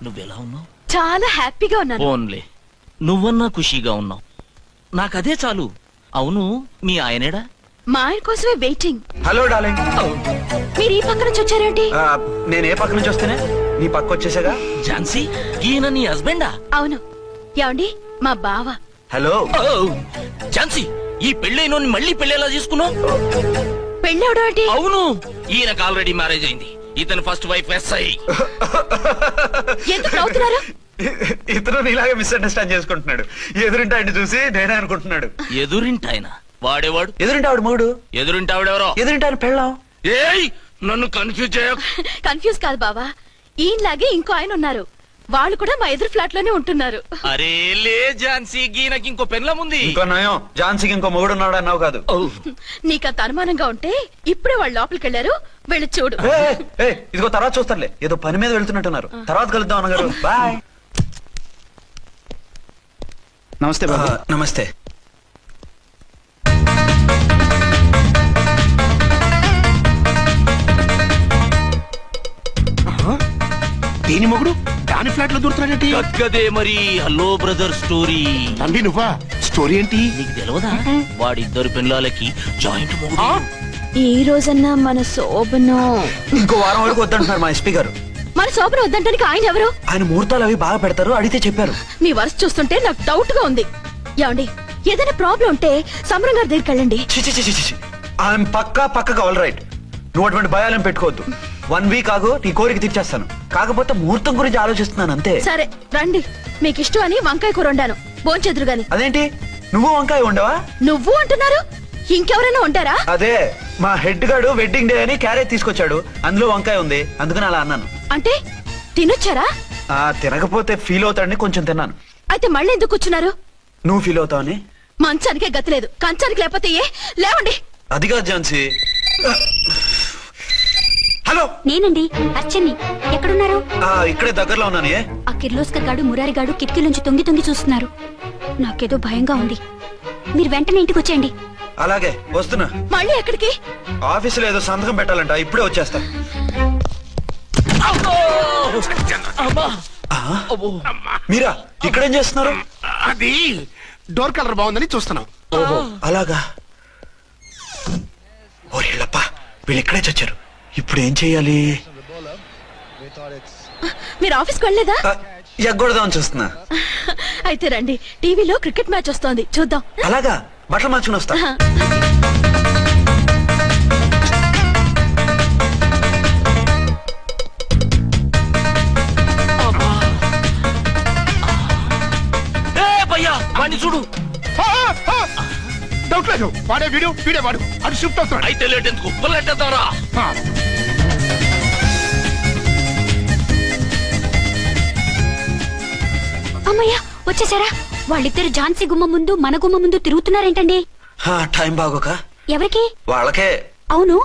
నువ్వెలా ఉన్నావు? చాలా హ్యాపీగా ఉన్నాను. ఓన్లే నువ్వన్నా ఖుషీగా ఉన్నావు, నాకదే చాలు. అవును, మీ ఆయనేడా? మా ఆయన కోసమే వెయిటింగ్. Hello darling. మీరు ఈ పక్క నుంచి వచ్చారేంటి? నేను ఏ పక్క నుంచి వస్తేనే నీ పక్క వచ్చేసాగా. ఝాన్సీ, ఈయన నీ హస్బెండా? అవును. ఏమండి, మా బావ. హలో. ఝాన్సీ, ఈ పెళ్ళైనోని మళ్ళీ పెళ్ళేలా చేసుకున్నావు? పెళ్ళవడం ఏంటి? అవును, ఈయనకు ఆల్రెడీ మ్యారేజ్ అయింది. ఇతను ఫస్ట్ వైఫ్ ఎస్ఐ. ఎందుకు నవ్వుతున్నారు? ఇతను నీలాగే మిస్అండర్స్టాండ్ చేసుకుంటున్నాడు. ఎదురింటి ఆయన చూసి నేనే అనుకుంటున్నాడు. ఎదురింటి ఆయన వాడేవాడు? ఎదురింటి ఆవిడ మూడు. ఎదురింటి ఆవిడెవరో? ఎదురింటి ఆయన పెళ్ళాం. ఏయ్, నన్ను కన్ఫ్యూజ్ చేయ. కన్ఫ్యూజ్ కాదు బావా, ఈయనలాగే ఇంకో ఆయన ఉన్నారు. వాళ్ళు కూడా మా ఎదురు ఫ్లాట్ లోనే ఉంటున్నారు. అరే లే ఝాన్సీ, గీనకి ఇంకో పెళ్ళం ఉంది. ఇంకో నయం, ఝాన్సీకి ఇంకో మొగుడు ఉన్నాడు అన్నావు కాదు. నీకంత అనుమానంగా ఉంటే ఇప్పుడే వాళ్ళు లోపలికి వెళ్ళారు, వెళ్ళి చూడు. ఇదిగో తర్వాత చూస్తారులే, ఏదో పని మీద వెళ్తున్నట్టున్నారు. తర్వాత కలుద్దాం అన్నగారు. బాయ్. నమస్తే బాబు. నమస్తే. దీని మొగుడు దాని ఫ్లాట్ లో దూరుతున్నాడేంటి? కదే మరి. Hello brother story. తండ్రి నువ్వా? స్టోరీ ఏంటి? నీకు తెలియదా? వాడిద్దరు పిల్లలకి జాయింట్ మొగుడు. ఈ రోజన్నా మన శోభను ఇంకో వారం వరకు వద్దంటున్నారు మా ఎస్పీ గారు. మన శోభను వద్దంటానికి ఆయన ఎవరు? ఆయన ముహూర్తాలు అవి బాగా పెడతారు, అడిగితే చెప్పారు. మీ వరుస చూస్తుంటే నాకు డౌట్ గా ఉంది. ఏమండి, ఏదైనా ప్రాబ్లం ఉంటే సమరం గారి దగ్గరికి వెళ్ళండి. ఆయన పక్కగా ఆల్ రైట్. నువ్వు అటువంటి భయాలను పెట్టుకోవద్దు. 1 వీక్ ఆగు, నీ కోరిక తీర్చేస్తాను. కాకపోతే ముహూర్తం గురించి ఆలోచిస్తున్నాను అంతే. సరే రండి, మీకు ఇష్టం అని వంకాయ కూర వండాను, భోంచెదురు గాని. అదేంటి నువ్వు వంకాయ ఉండవా? నువ్వు అంటున్నారు, ఇంకెవరైనా ఉంటారా? అదే మా హెడ్ గాడు వెడ్డింగ్ డే అని క్యారేజ్ తీసుకొచ్చాడు, అందులో వంకాయ ఉంది, అందుకని అలా అన్నాను. అంటే తినొచ్చారా? తినకపోతే ఫీల్ అవుతాడని కొంచెం తిన్నాను. అయితే మళ్ళీ ఎందుకు కూర్చున్నారు? నువ్వు ఫీల్ అవుతావని. మంచానికే గతి లేదు, కంచానికి లేకపోతే ఏ? లేవండి. అది కాదు ఝాన్సీ. హలో, నేనండి అర్చన్ని. ఎక్కడున్నారు? ఇక్కడే దగ్గరలో ఉన్నాను. ఆ కిర్లోస్కర్ గాడు మురారి గాడు కిటికీ నుంచి తొంగి చూస్తున్నారు. నాకేదో భయంగా ఉంది. మీరు వెంటనే ఇంటికి వచ్చేయండి. అలాగే వస్తున్నా. మళ్ళీ ఎక్కడికి? ఆఫీసులో ఏదో సంతకం పెట్టాలంట, ఇప్పుడే వచ్చేస్తా. మీరా ఇక్కడేం చేస్తున్నారు? అది డోర్ కలర్ బాగుందని చూస్తున్నాం. ఓహో అలాగా. ఓరేళ్ళప్ప, వీళ్ళు ఇక్కడే చచ్చారు. ఇప్పుడు ఏం చెయ్యాలి? మీరు ఆఫీస్కి వెళ్ళలేదా? ఎగ్గొడదామని చూస్తున్నా. అయితే రండి, టీవీలో క్రికెట్ మ్యాచ్ వస్తోంది, చూద్దాం. అలాగా, బట్టలు మార్చుకుని వస్తా. వాడిని చూడు. డౌట్ లేదు, వాడే వీడే వాడు. అది షిఫ్ట్ అవుతాడు. అయితే లేట్ ఎందుకు, బుల్లెట్టేద్దాంరా. అమ్మయ్యా, వచ్చేసారా? వాళ్ళిద్దరు ఝాన్సీ గుమ్మ ముందు మన గుమ్మ ముందు తిరుగుతున్నారేంటండి? టైం బాగోక. ఎవరికి? వాళ్ళకే. అవును,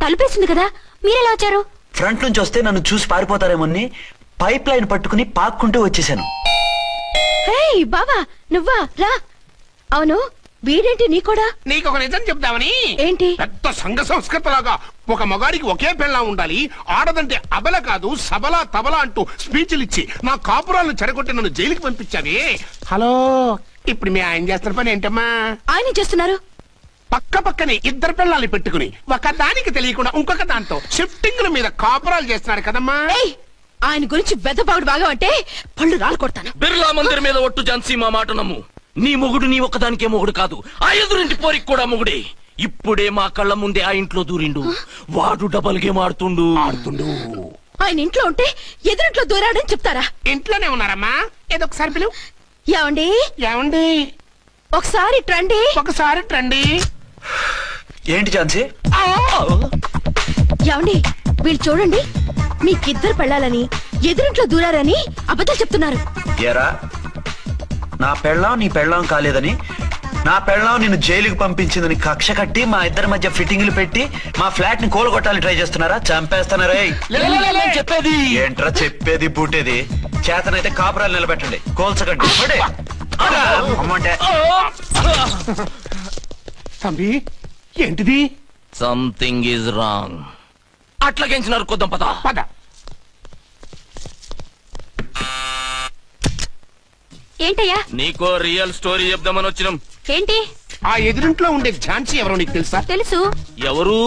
తలుపేసింది కదా, మీరెలా వచ్చారు? ఫ్రంట్ నుంచి వస్తే నన్ను చూసి పారిపోతారేమోని పైప్ లైన్ పట్టుకుని పాక్కుంటూ వచ్చేసాను. బావా, నువ్వా? రా. అవును, వీడేంటి నీ కూడా? నీకు ఒక నిజం చెప్తామని. ఏంటి? పెద్ద సంఘ సంస్కృతలాగా ఒక మగాడికి ఒకే పెళ్ళం ఉండాలి, ఆడదంటే అబల కాదు సబలా తబలా అంటూ స్పీచ్లు ఇచ్చి నా కాపురాలను చెడగొట్టి నన్ను జైలుకి పంపించావి. హలో, ఇప్పుడు మీ ఆయన చేస్తున్న పని ఏంటమ్మా? ఆయన చేస్తున్నారు పక్క పక్కనే ఇద్దరు పిల్లల్ని పెట్టుకుని ఒక దానికి తెలియకుండా ఇంకొక దాంతో షిఫ్టింగ్ల మీద కాపురాలు చేస్తున్నారు కదమ్మా. ఆయన గురించి బెద్దబాగుడు బాగా అంటే పళ్ళు రాలు కొడతాను. బిర్లా మందిర్ మీద ఒట్టు ఝాన్సీ, మా మాట నమ్ము. నీ మొగుడు నీ ఒక్కదానికే మొగుడు కాదు, ఆ ఎదురింటి పోరికి కూడా మొగుడే. ఇప్పుడే మా కళ్ళ ముందే ఆ ఇంట్లో దూరిండు. వాడు డబల్ గేమ్ ఆడుతుండు. ఆయన ఇంట్లో ఉంటే ఎదురింట్లో దూరాడని చెప్తారా? ఇంట్లోనే ఉన్నారమ్మా. ఏదో ఒకసారి పిలువు. ఏమండి? ఏమండి? ఒకసారి ట్రండి. ఒకసారి ట్రండి. ఏంటి ఝాన్సీ? ఏమండి, వీళ్ళు చూడండి, మీకిద్దరు పెళ్ళాలని ఎదురింట్లో దూరారని అబద్ధాలు చెప్తున్నారు. ఏరా, నా పెళ్ళాం నీ పెళ్ళాం కాలేదని, నా పెళ్ళాం నిన్ను జైలుకి పంపించిందని కక్ష కట్టి మా ఇద్దరి మధ్య ఫిట్టింగ్లు పెట్టి మా ఫ్లాట్ ని కోలుగొట్టాలని ట్రై చేస్తున్నారా? చంపేస్తున్నారా? చెప్పేది ఏంట్రా చెప్పేది బూటేది? చేతనైతే కాపురాలు నిలబెట్టండి, కోల్చకండి. అమ్మంటే తంబి, ఏంటిది? Something is wrong. అట్లాగేంచినారు కొద్దాం, పద పద. ఏంటయ్యా? నీకో రియల్ స్టోరీ చెప్దామని వచ్చినాం. ఏంటి? ఆ ఎదురింట్లో ఉండే ఝాన్సీ ఎవరో నీకు తెలుసా? తెలుసు. ఎవరు?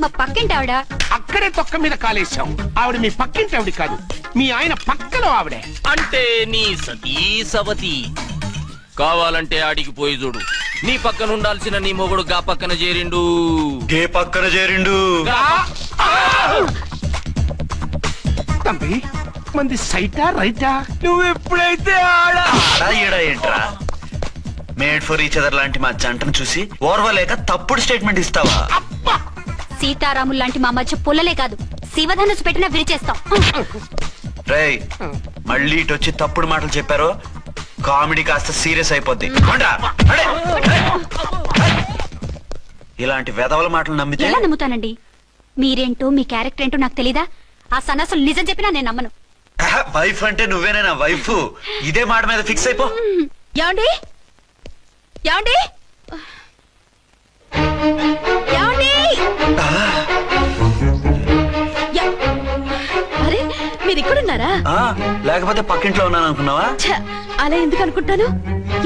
మా పక్కింటి ఆవిడ. అక్కడే తొక్క మీద కాలేశాం. ఆవిడ మీ పక్కింటి ఆవిడ కాదు, మీ ఆయన పక్కలో ఆవిడే. అంటే నీ సతీ సవతి. కావాలంటే ఆడికి పోయి చూడు. నీ పక్కన ఉండాల్సిన నీ మొగుడు గా పక్కన చేరిండు. గే పక్కన చేరిండు. తంబి, మంది సైటా రైటా? నువ్వు ఎప్పుడైతే ఆడా ఏంట్రా? మేడ్ ఫర్ ఈచ్ అదర్ లాంటి మా జంటను చూసి ఓర్వలేక తప్పుడు స్టేట్మెంట్ ఇస్తావా? సీతారాములు లాంటి మా మధ్య పుల్లలే కాదు, శివధనుసు పెట్టినా విరిచేస్తాం. రేయ్, మళ్ళీ ఇటు వచ్చి తప్పుడు మాటలు చెప్పారో కామెడీ కాస్త సీరియస్ అయిపోద్ది. ఇలాంటి వెధవల మాటలు నమ్మితే ఎలా నమ్ముతానండి? మీరేంటో మీ క్యారెక్టర్ ఏంటో నాకు తెలీదా? ఆ సన్నాసులు నిజం చెప్పినా నేను నమ్మను. వైఫ్ అంటే నువ్వేనా వైఫ్? ఇదే మాట మీద ఫిక్స్ అయిపో. ఏమండి? ఏమండి? ఏమండి? అరే, మీరు ఇక్కడున్నారా? లేకపోతే పక్కింట్లో ఉన్నాను అనుకున్నావా? అలా ఎందుకు అనుకుంటాను?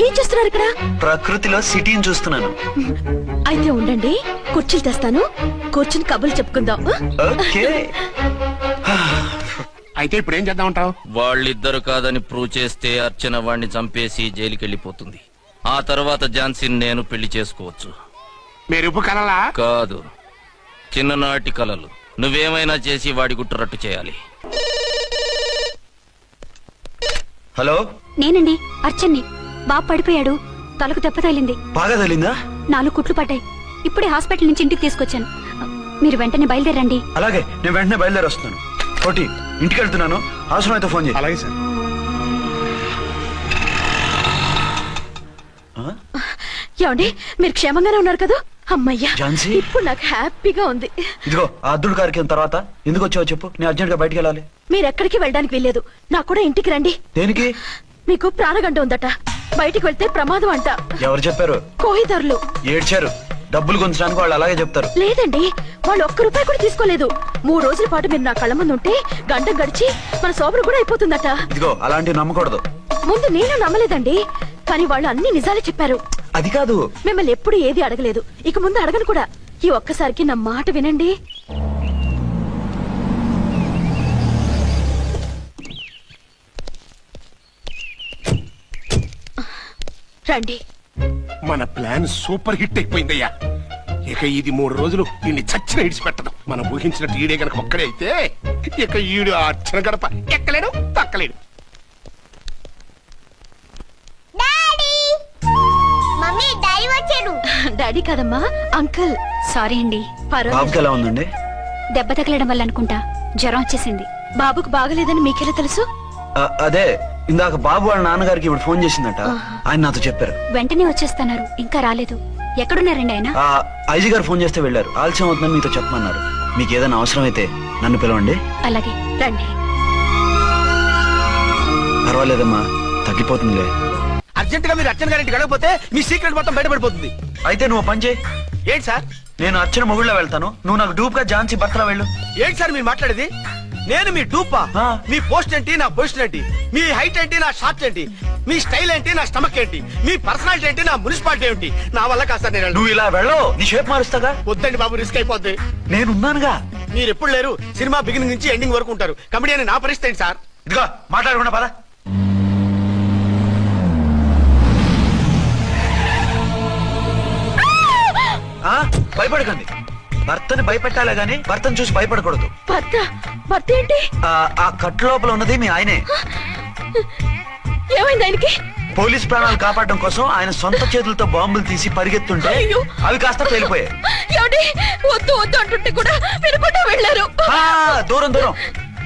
ఏం చేస్తున్నారు ఇక్కడ? ప్రకృతిలో సిటీని చూస్తున్నాను. అయితే ఉండండి, కుర్చీలు తెస్తాను, కూర్చుని కబుర్లు చెప్పుకుందాం. ఓకే. అయితే ఇప్పుడు ఏం చేద్దామంటావు? వాళ్ళిద్దరు కాదని ప్రూవ్ చేస్తే అర్చన వాణ్ణి చంపేసి జైలుకి వెళ్ళిపోతుంది. ఆ తర్వాత ఝాన్సీని నేను పెళ్లి చేసుకోవచ్చు. మెరుపు కలలా? కాదు, చిన్ననాటి కలలు. నువ్వేమైనా చేసి వాడి గుట్టు చేయాలి. హలో, నేనండి, అర్చన్ని. బాబు పడిపోయాడు, తలకు దెబ్బ తగిలింది. బాగా తగిలిందా? 4 కుట్లు పడ్డాయి. ఇప్పుడే హాస్పిటల్ నుంచి ఇంటికి తీసుకొచ్చాను. మీరు వెంటనే బయలుదేరండి. అలాగే, నేను వెంటనే బయలుదేరి వస్తున్నాను. కోటి, ఇంటికి వెళ్తున్నాను, అవసరం అయితే ఫోన్ చేయి. అలాగే సార్. ఏమండి, మీరు క్షేమంగానే ఉన్నారు కదా? అమ్మయ్యా, ఝాన్సీ, ఇప్పుడు నాకు హ్యాపీగా ఉంది. ఇదిగో ఆ అద్దుడు కార్యక్రమం తర్వాత ఎందుకు వచ్చావో చెప్పు, నేను అర్జెంట్ గా బయటికి వెళ్ళాలి. మీరు ఎక్కడికి వెళ్ళడానికి వెళ్ళలేదు, నాకు కూడా ఇంటికి రండి. దేనికి? మీకు ప్రాణగంట ఉందట, బయటికి వెళ్తే ప్రమాదం అంట. ఎవరు చెప్పారు? కోహిదారులు ఏడ్చారు. డబ్బులు గుంచడానికి వాళ్ళు అలాగే చెప్తారు. లేదండి, వాళ్ళు ₹1 కూడా తీసుకోలేదు. 3 రోజుల పాటు మీరు నా కళ్ళ ముందు ఉంటే గంట గడిచి మన సోబరు కూడా అయిపోతుందట. ఇదిగో అలాంటివి నమ్మకూడదు. ముందు నేను నమ్మలేదండి, కానీ వాళ్ళు అన్ని నిజాలే చెప్పారు. అది కాదు, మిమ్మల్ని ఎప్పుడు ఏది అడగలేదు, ఇక ముందు అడగను కూడా. ఈ ఒక్కసారికి నా మాట వినండి. రండి. మన ప్లాన్ సూపర్ హిట్ అయిపోయిందయ్యా. ఇక ఇది 3 రోజులు ఈయన్ని చచ్చిన ఇడిచిపెట్టదు. మనం ఊహించినట్టు ఈడే గనక ఒక్కడే అయితే ఇక ఈడు ఆ అర్చన గడప ఎక్కలేడు తక్కలేడు. డాడీ కదమ్మా, అంకుల్. సారీ అండి. బాబుకి ఎలా ఉందండి? దెబ్బ తగలడం వల్ల అనుకుంటా జ్వరం వచ్చేసింది. బాబుకు బాగలేదని మీకెలా తెలుసు? అదే ఇందాక బాబు వాళ్ళ నాన్నగారికి ఇప్పుడు ఫోన్ చేసిందట. ఆయన నాతో చెప్పారు. వెంటనే వచ్చేస్తున్నారు. ఇంకా రాలేదు. ఎక్కడున్నారండి ఆయన? ఐజీ గారు ఫోన్ చేస్తే వెళ్ళారు. ఆలస్యం అవుతుందని మీతో చెప్పమన్నారు. మీకు ఏదైనా అవసరం అయితే నన్ను పిలవండి. అలాగే రండి. పర్వాలేదమ్మా, తగ్గిపోతుందిలే. అర్జెంట్ గా మీరు అర్చన గారింటికి వెళ్ళకపోతే మీ సీక్రెట్ మొత్తం బయటపడిపోతుంది. అయితే నువ్వు పని చేయి. ఏంటి సార్? నేను అర్చన మొగుళ్ళ వెళ్తాను, నువ్వు నాకు డూప్ గా ఝాన్సీ భర్తలా వెళ్ళు. ఏంటి సార్ మీరు మాట్లాడేది? నేను మీ డూపా? మీ పోస్ట్ ఏంటి, నా పొజిషన్ ఏంటి? మీ హైట్ ఏంటి, నా షార్ట్ ఏంటి? మీ స్టైల్ ఏంటి, నా స్టమక్ ఏంటి? మీ పర్సనాలిటీ ఏంటి, నా మున్సిపాలిటీ ఏంటి? నా వల్ల కాదు సార్. నేను నువ్వు ఇలా వెళ్ళవు, నీ షేప్ మారుస్తాగా. వద్దండి బాబు, రిస్క్ అయిపోద్ది. నేనున్నానుగా. మీరు ఎప్పుడు లేరు. సినిమా బిగినింగ్ నుంచి ఎండింగ్ వరకు ఉంటారు. కమెడియన్ నా పరిస్థితి ఏంటి సార్? ఇదిగో మాట్లాడకుండా పద. భయపడకండి. భర్తని భయపెట్టాలే గాని భర్తను చూసి భయపడకూడదు. భర్త ఏంటి? ఆ కట్టు లోపల ఉన్నది మీ ఆయనే. ఏమైంది ఆయనకి? పోలీస్ ప్రాణాలు కాపాడడం కోసం ఆయన సొంత చేతులతో బాంబులు తీసి పరిగెత్తుంటే అవి కాస్త పేలిపోయాయి. వద్దు వద్దు అంటుంటే కూడా వినకుండా వెళ్ళారు. దూరం దూరం.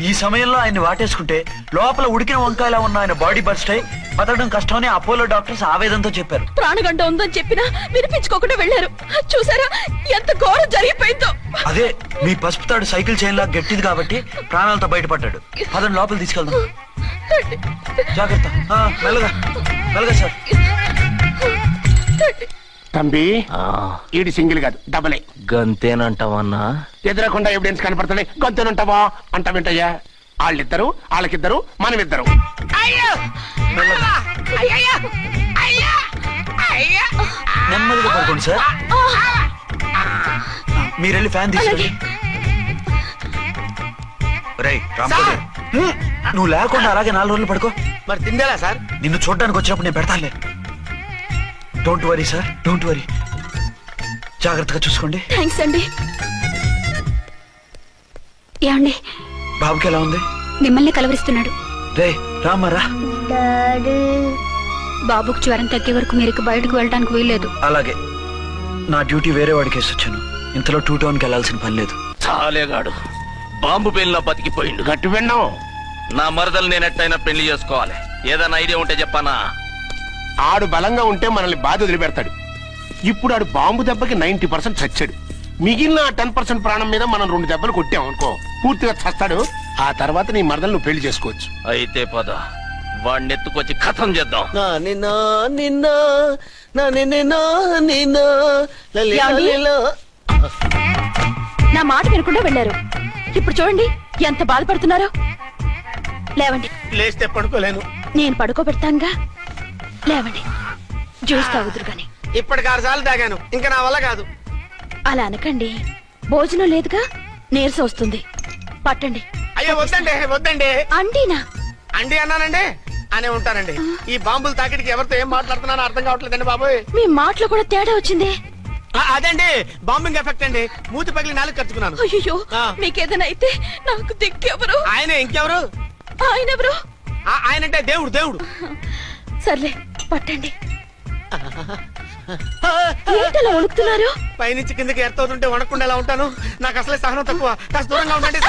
ఈ సమయంలో ఆయన వాటేసుకుంటే లోపల ఉడికిన వంకాయలా ఉన్న ఆయన బాడీ బర్స్ట్ అయి బతకడం కష్టమని అపోలో డాక్టర్స్ ఆవేదంతో చెప్పారు. ప్రాణగంట ఉందని చెప్పినా వినిపించుకోకుండా వెళ్ళారు. చూసారా ఎంత ఘోరం జరిగిపోయిందో. అదే మీ పసుపు తాడు సైకిల్ చైన్ లా గట్టిది కాబట్టి ప్రాణాలతో బయటపడ్డాడు. అతను లోపల తీసుకెళ్దాం. జాగ్రత్త. మెల్లగా మెల్లగా సార్. తంబి, ఈడి సింగిల్ కాదు డబులే. గంతేనంటావన్నా? ఎదురకుండా ఎవిడెన్స్ కనపడతాయి. గంతేనంటావా అంటావేంటయ్యా? వాళ్ళిద్దరు, వాళ్ళకిద్దరు, మనమిద్దరు. నెమ్మదిగా పడుకోండి సార్. మీరెళ్ళి ఫ్యాన్ తీసుకోండి. నువ్వు లేకుండా అలాగే 4 రోజులు పడుకో. మరి తిందేలా సార్? నిన్ను చూడడానికి వచ్చినప్పుడు నేను పెడతానులే. Don't worry sir, don't worry. జాగ్రత్తగా చూసుకోండి. థ్యాంక్స్ అండి. ఏమండి, బాబుకి ఎలా ఉంది? మిమ్మల్ని కలవరిస్తున్నాడు. రే రామారా. బాబుకు జ్వరం తగ్గే వరకు మీరు బయటకు వెళ్ళడానికి వీల్లేదు. అలాగే. నా డ్యూటీ వేరే వాడికి వేసి వచ్చాను. ఇంతలో 2 టౌన్కి వెళ్ళాల్సిన పని లేదు. చాలేగాడు బాంబు పేలినా బతికిపోయిండు. గట్టి విన్నావు. నా మరదలు నేను ఎట్టయినా పెళ్లి చేసుకోవాలి. ఏదైనా ఐడియా ఉంటే చెప్పానా? ఆడు బలంగా ఉంటే మనల్ని బాధ వదిలిపెడతాడు. ఇప్పుడు ఆడు బాంబు దెబ్బకి 90% చచ్చాడు. మిగిలిన 10% ప్రాణం మీద మనం 2 దెబ్బలు కొట్టాం అనుకో, పూర్తిగా చస్తాడు. ఆ తర్వాత నీ మరదలు నువ్వు పెళ్లి చేసుకోవచ్చు. అయితే పద, వాడిని ఎత్తుకొచ్చి కథం చేద్దాం. నా మాట వినకుండా వెళ్ళారు. ఇప్పుడు చూడండి ఎంత బాధపడుతున్నారో. లేవండి. లేస్తే పడుకోలేను. నేను పడుకోబెడతానుగా. లేవండి, జ్యూస్ తాగుదురు గాని. ఇప్పటికి 6 సార్లు తాగాను. ఇంకా నా వల్ల కాదు. అలా అనకండి. భోజనం లేదుగా, నీరసం వస్తుంది. పట్టండి. అయ్యో వద్దండి, వద్దండి. అండినా? అండి అన్నానండి, అనే ఉంటానండి. ఈ బాంబులు తాకిడికి ఎవరితో ఏం మాట్లాడుతున్నానో అర్థం కావట్లేదండి బాబోయ్. మీ మాటలో కూడా తేడా వచ్చింది. అదండి బాంబింగ్ ఎఫెక్ట్ అండి. మూతి పగిలి 4 కట్టుకున్నాను. అయ్యో, మీకేదైనా అయితే నాకు దిక్కెవరు? ఆయనే. ఇంకెవరు? ఆయనెవరు? ఆయనంటే దేవుడు. దేవుడు. సర్లే, పట్టండి. ఏంటలా వణుకుతున్నారు? పైనుంచి కిందకి ఎర్తవుతుంటే వణకుండా ఎలా ఉంటాను? నాకు అసలే సహనం తక్కువ. కాస్త దూరంగా ఉండండి.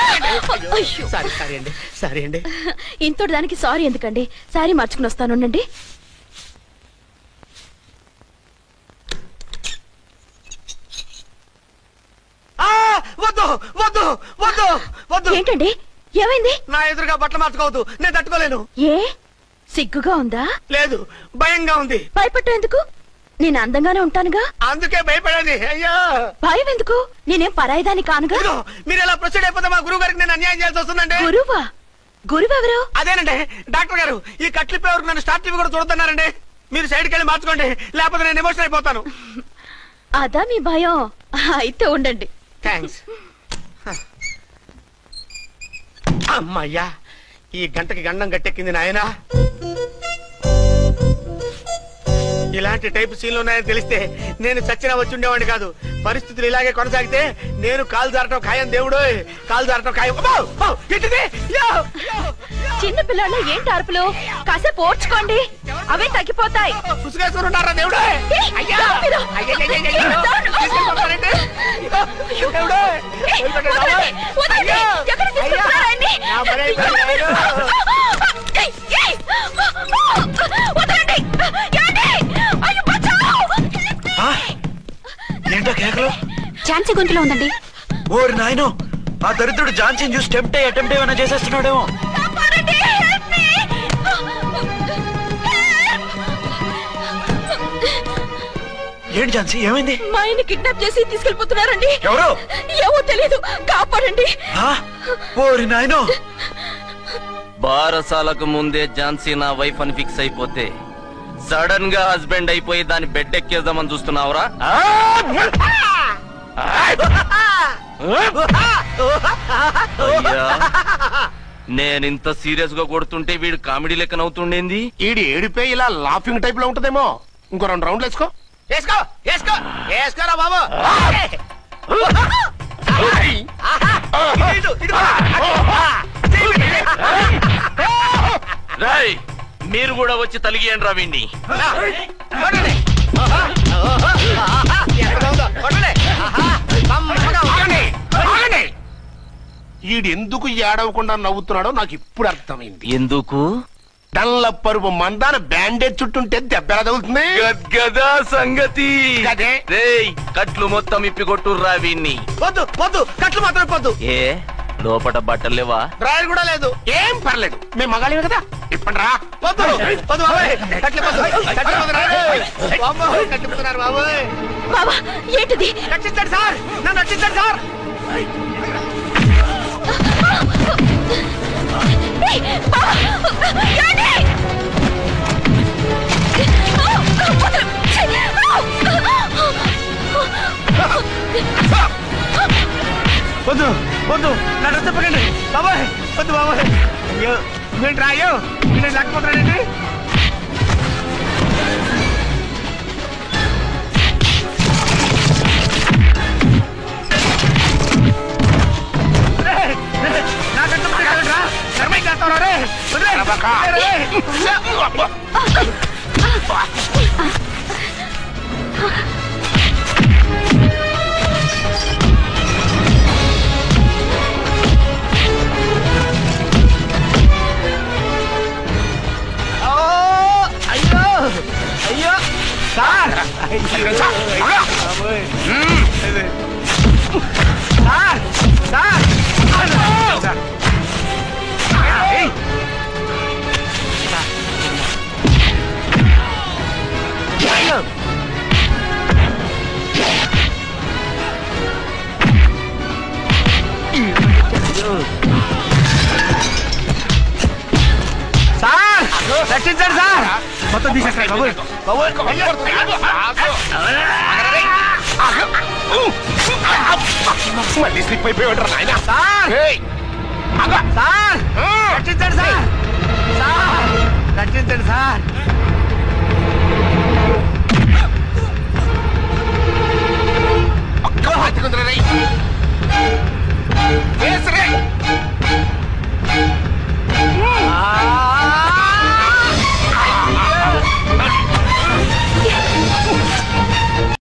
సారీ అండి. ఇంతటి దానికి సారీ ఎందుకండి? సారీ మార్చుకుని వస్తానుండండి. వద్దు వద్దు వద్దు వద్దు. ఏంటండి, ఏమైంది? నా ఎదురుగా బట్టలు మార్చుకోవద్దు. నేను తట్టుకోలేను. ఏ సిగ్గుగా ఉందా? లేదు, భయంగా ఉంది. భయపట్టు ఎందుకు? నేను అందంగానే ఉంటానుగా. అందుకే భయపడాలి. అయ్యా, భయం ఎందుకు? నేనేం పరాయిదాన్ని కానుగా. మీరు ఎలా ప్రొసీడ్ అయిపోతే మా గురువు గారికి నేను అన్యాయం చేయాల్సి వస్తుందండి. గురువా? గురువెవరు? అదేనండి డాక్టర్ గారు. ఈ కట్లిప్పే వరకు నన్ను స్టార్ట్ టీవీ కూడా చూడొద్దన్నారండి. మీరు సైడ్కి వెళ్ళి మార్చుకోండి, లేకపోతే నేను ఎమోషన్ అయిపోతాను. అదా మీ భయం? అయితే ఉండండి. థ్యాంక్స్. అమ్మయ్యా, ఈ గంటకి గండం గట్టెక్కింది నాయనా. ఇలాంటి టైప్ సీన్లు ఉన్నాయని తెలిస్తే నేను చచ్చినా వచ్చి ఉండేవాడిని కాదు. పరిస్థితులు ఇలాగే కొనసాగితే నేను కాలు జారటం ఖాయం దేవుడు, కాలు జారటం ఖాయం. చిన్న పిల్లలు ఏంటి అరుపులు? కాసేపు ఓర్చుకోండి, అవే తగ్గిపోతాయి. పుసుగేసుకుని ఉన్నారా దేవుడు? ఏంటో కేకలు? ఝాన్సీ గొంతులో ఉందండి. ఓరి నాయనో, ఆ దరిద్రుడు ఝాన్సీని చూసి అటెంప్ట్ ఏమైనా చేసేస్తున్నాడేమో. ఏంటి ఝాన్సీ, ఏమైంది? మా ఆయన్ని కిడ్నాప్ చేసి తీసుకెళ్లిపోతున్నారండి. ఎవరు? ఏవో తెలీదు, కాపాడండి. ఓరి నాయనో, బారసాలకు ముందే ఝాన్సీ నా వైఫ్ అని ఫిక్స్ అయిపోతే సడన్ గా హస్బెండ్ అయిపోయి దాన్ని బెడ్ ఎక్కేద్దామని చూస్తున్నావురా? నేనింత సీరియస్ గా కొడుతుంటే వీడు కామెడీ లెక్క నవ్వుతుండేంది? ఈడి ఏడిపోయి ఇలా లాఫింగ్ టైప్ లో ఉంటదేమో. ఇంకో 2 రౌండ్లు వేసుకో. వేసుకోరా బాబు. రాయ్, మీరు కూడా వచ్చి తలిగియండి రా వీణ్ణి. ఈడెందుకు ఏడవకుండా నవ్వుతున్నాడో నాకు ఇప్పుడు అర్థమైంది. ఎందుకు? డల్ల పరుపు మందాన బ్యాండేజ్ చుట్టుంటే దెబ్బ ఎలా తగులుతుంది? గద్గదా సంగతి. రేయ్, కట్లు మొత్తం ఇప్పి కొట్టుర్రా వీణ్ణి. పొద్దు పొద్దు కట్లు మాత్రం పొద్దు. ఏ లోపట బట్టలు లేవా? డ్రాయర్ కూడా లేదు. ఏం పర్లేదు, మేము మగాలివి కదా. ఇప్పండి రా. పొద్దు పొద్దు బాబాయ్, కట్లు పొద్దు, కట్లు పొద్దు బాబాయ్, కట్లు పొద్దున్నారు బాబాయ్. బాబా ఏంటిది? రక్షించండి సార్, నన్ను రక్షించండి సార్. వద్దు వద్దు, నా డ్రెస్ చెప్పకండి బాబాయ్, వద్దు బాబాయ్. అయ్యో ఏంట్రా, అయ్యో నేను లేకపోతున్నానండి. అయ్యో సార్, రక్షించండి సార్. మొత్తం తీసేస్తాయి బాబోయ్ మళ్ళీ స్లిప్ అయిపోయాడు నాయన. సార్ రక్షించండి సార్, రక్షించండి సార్.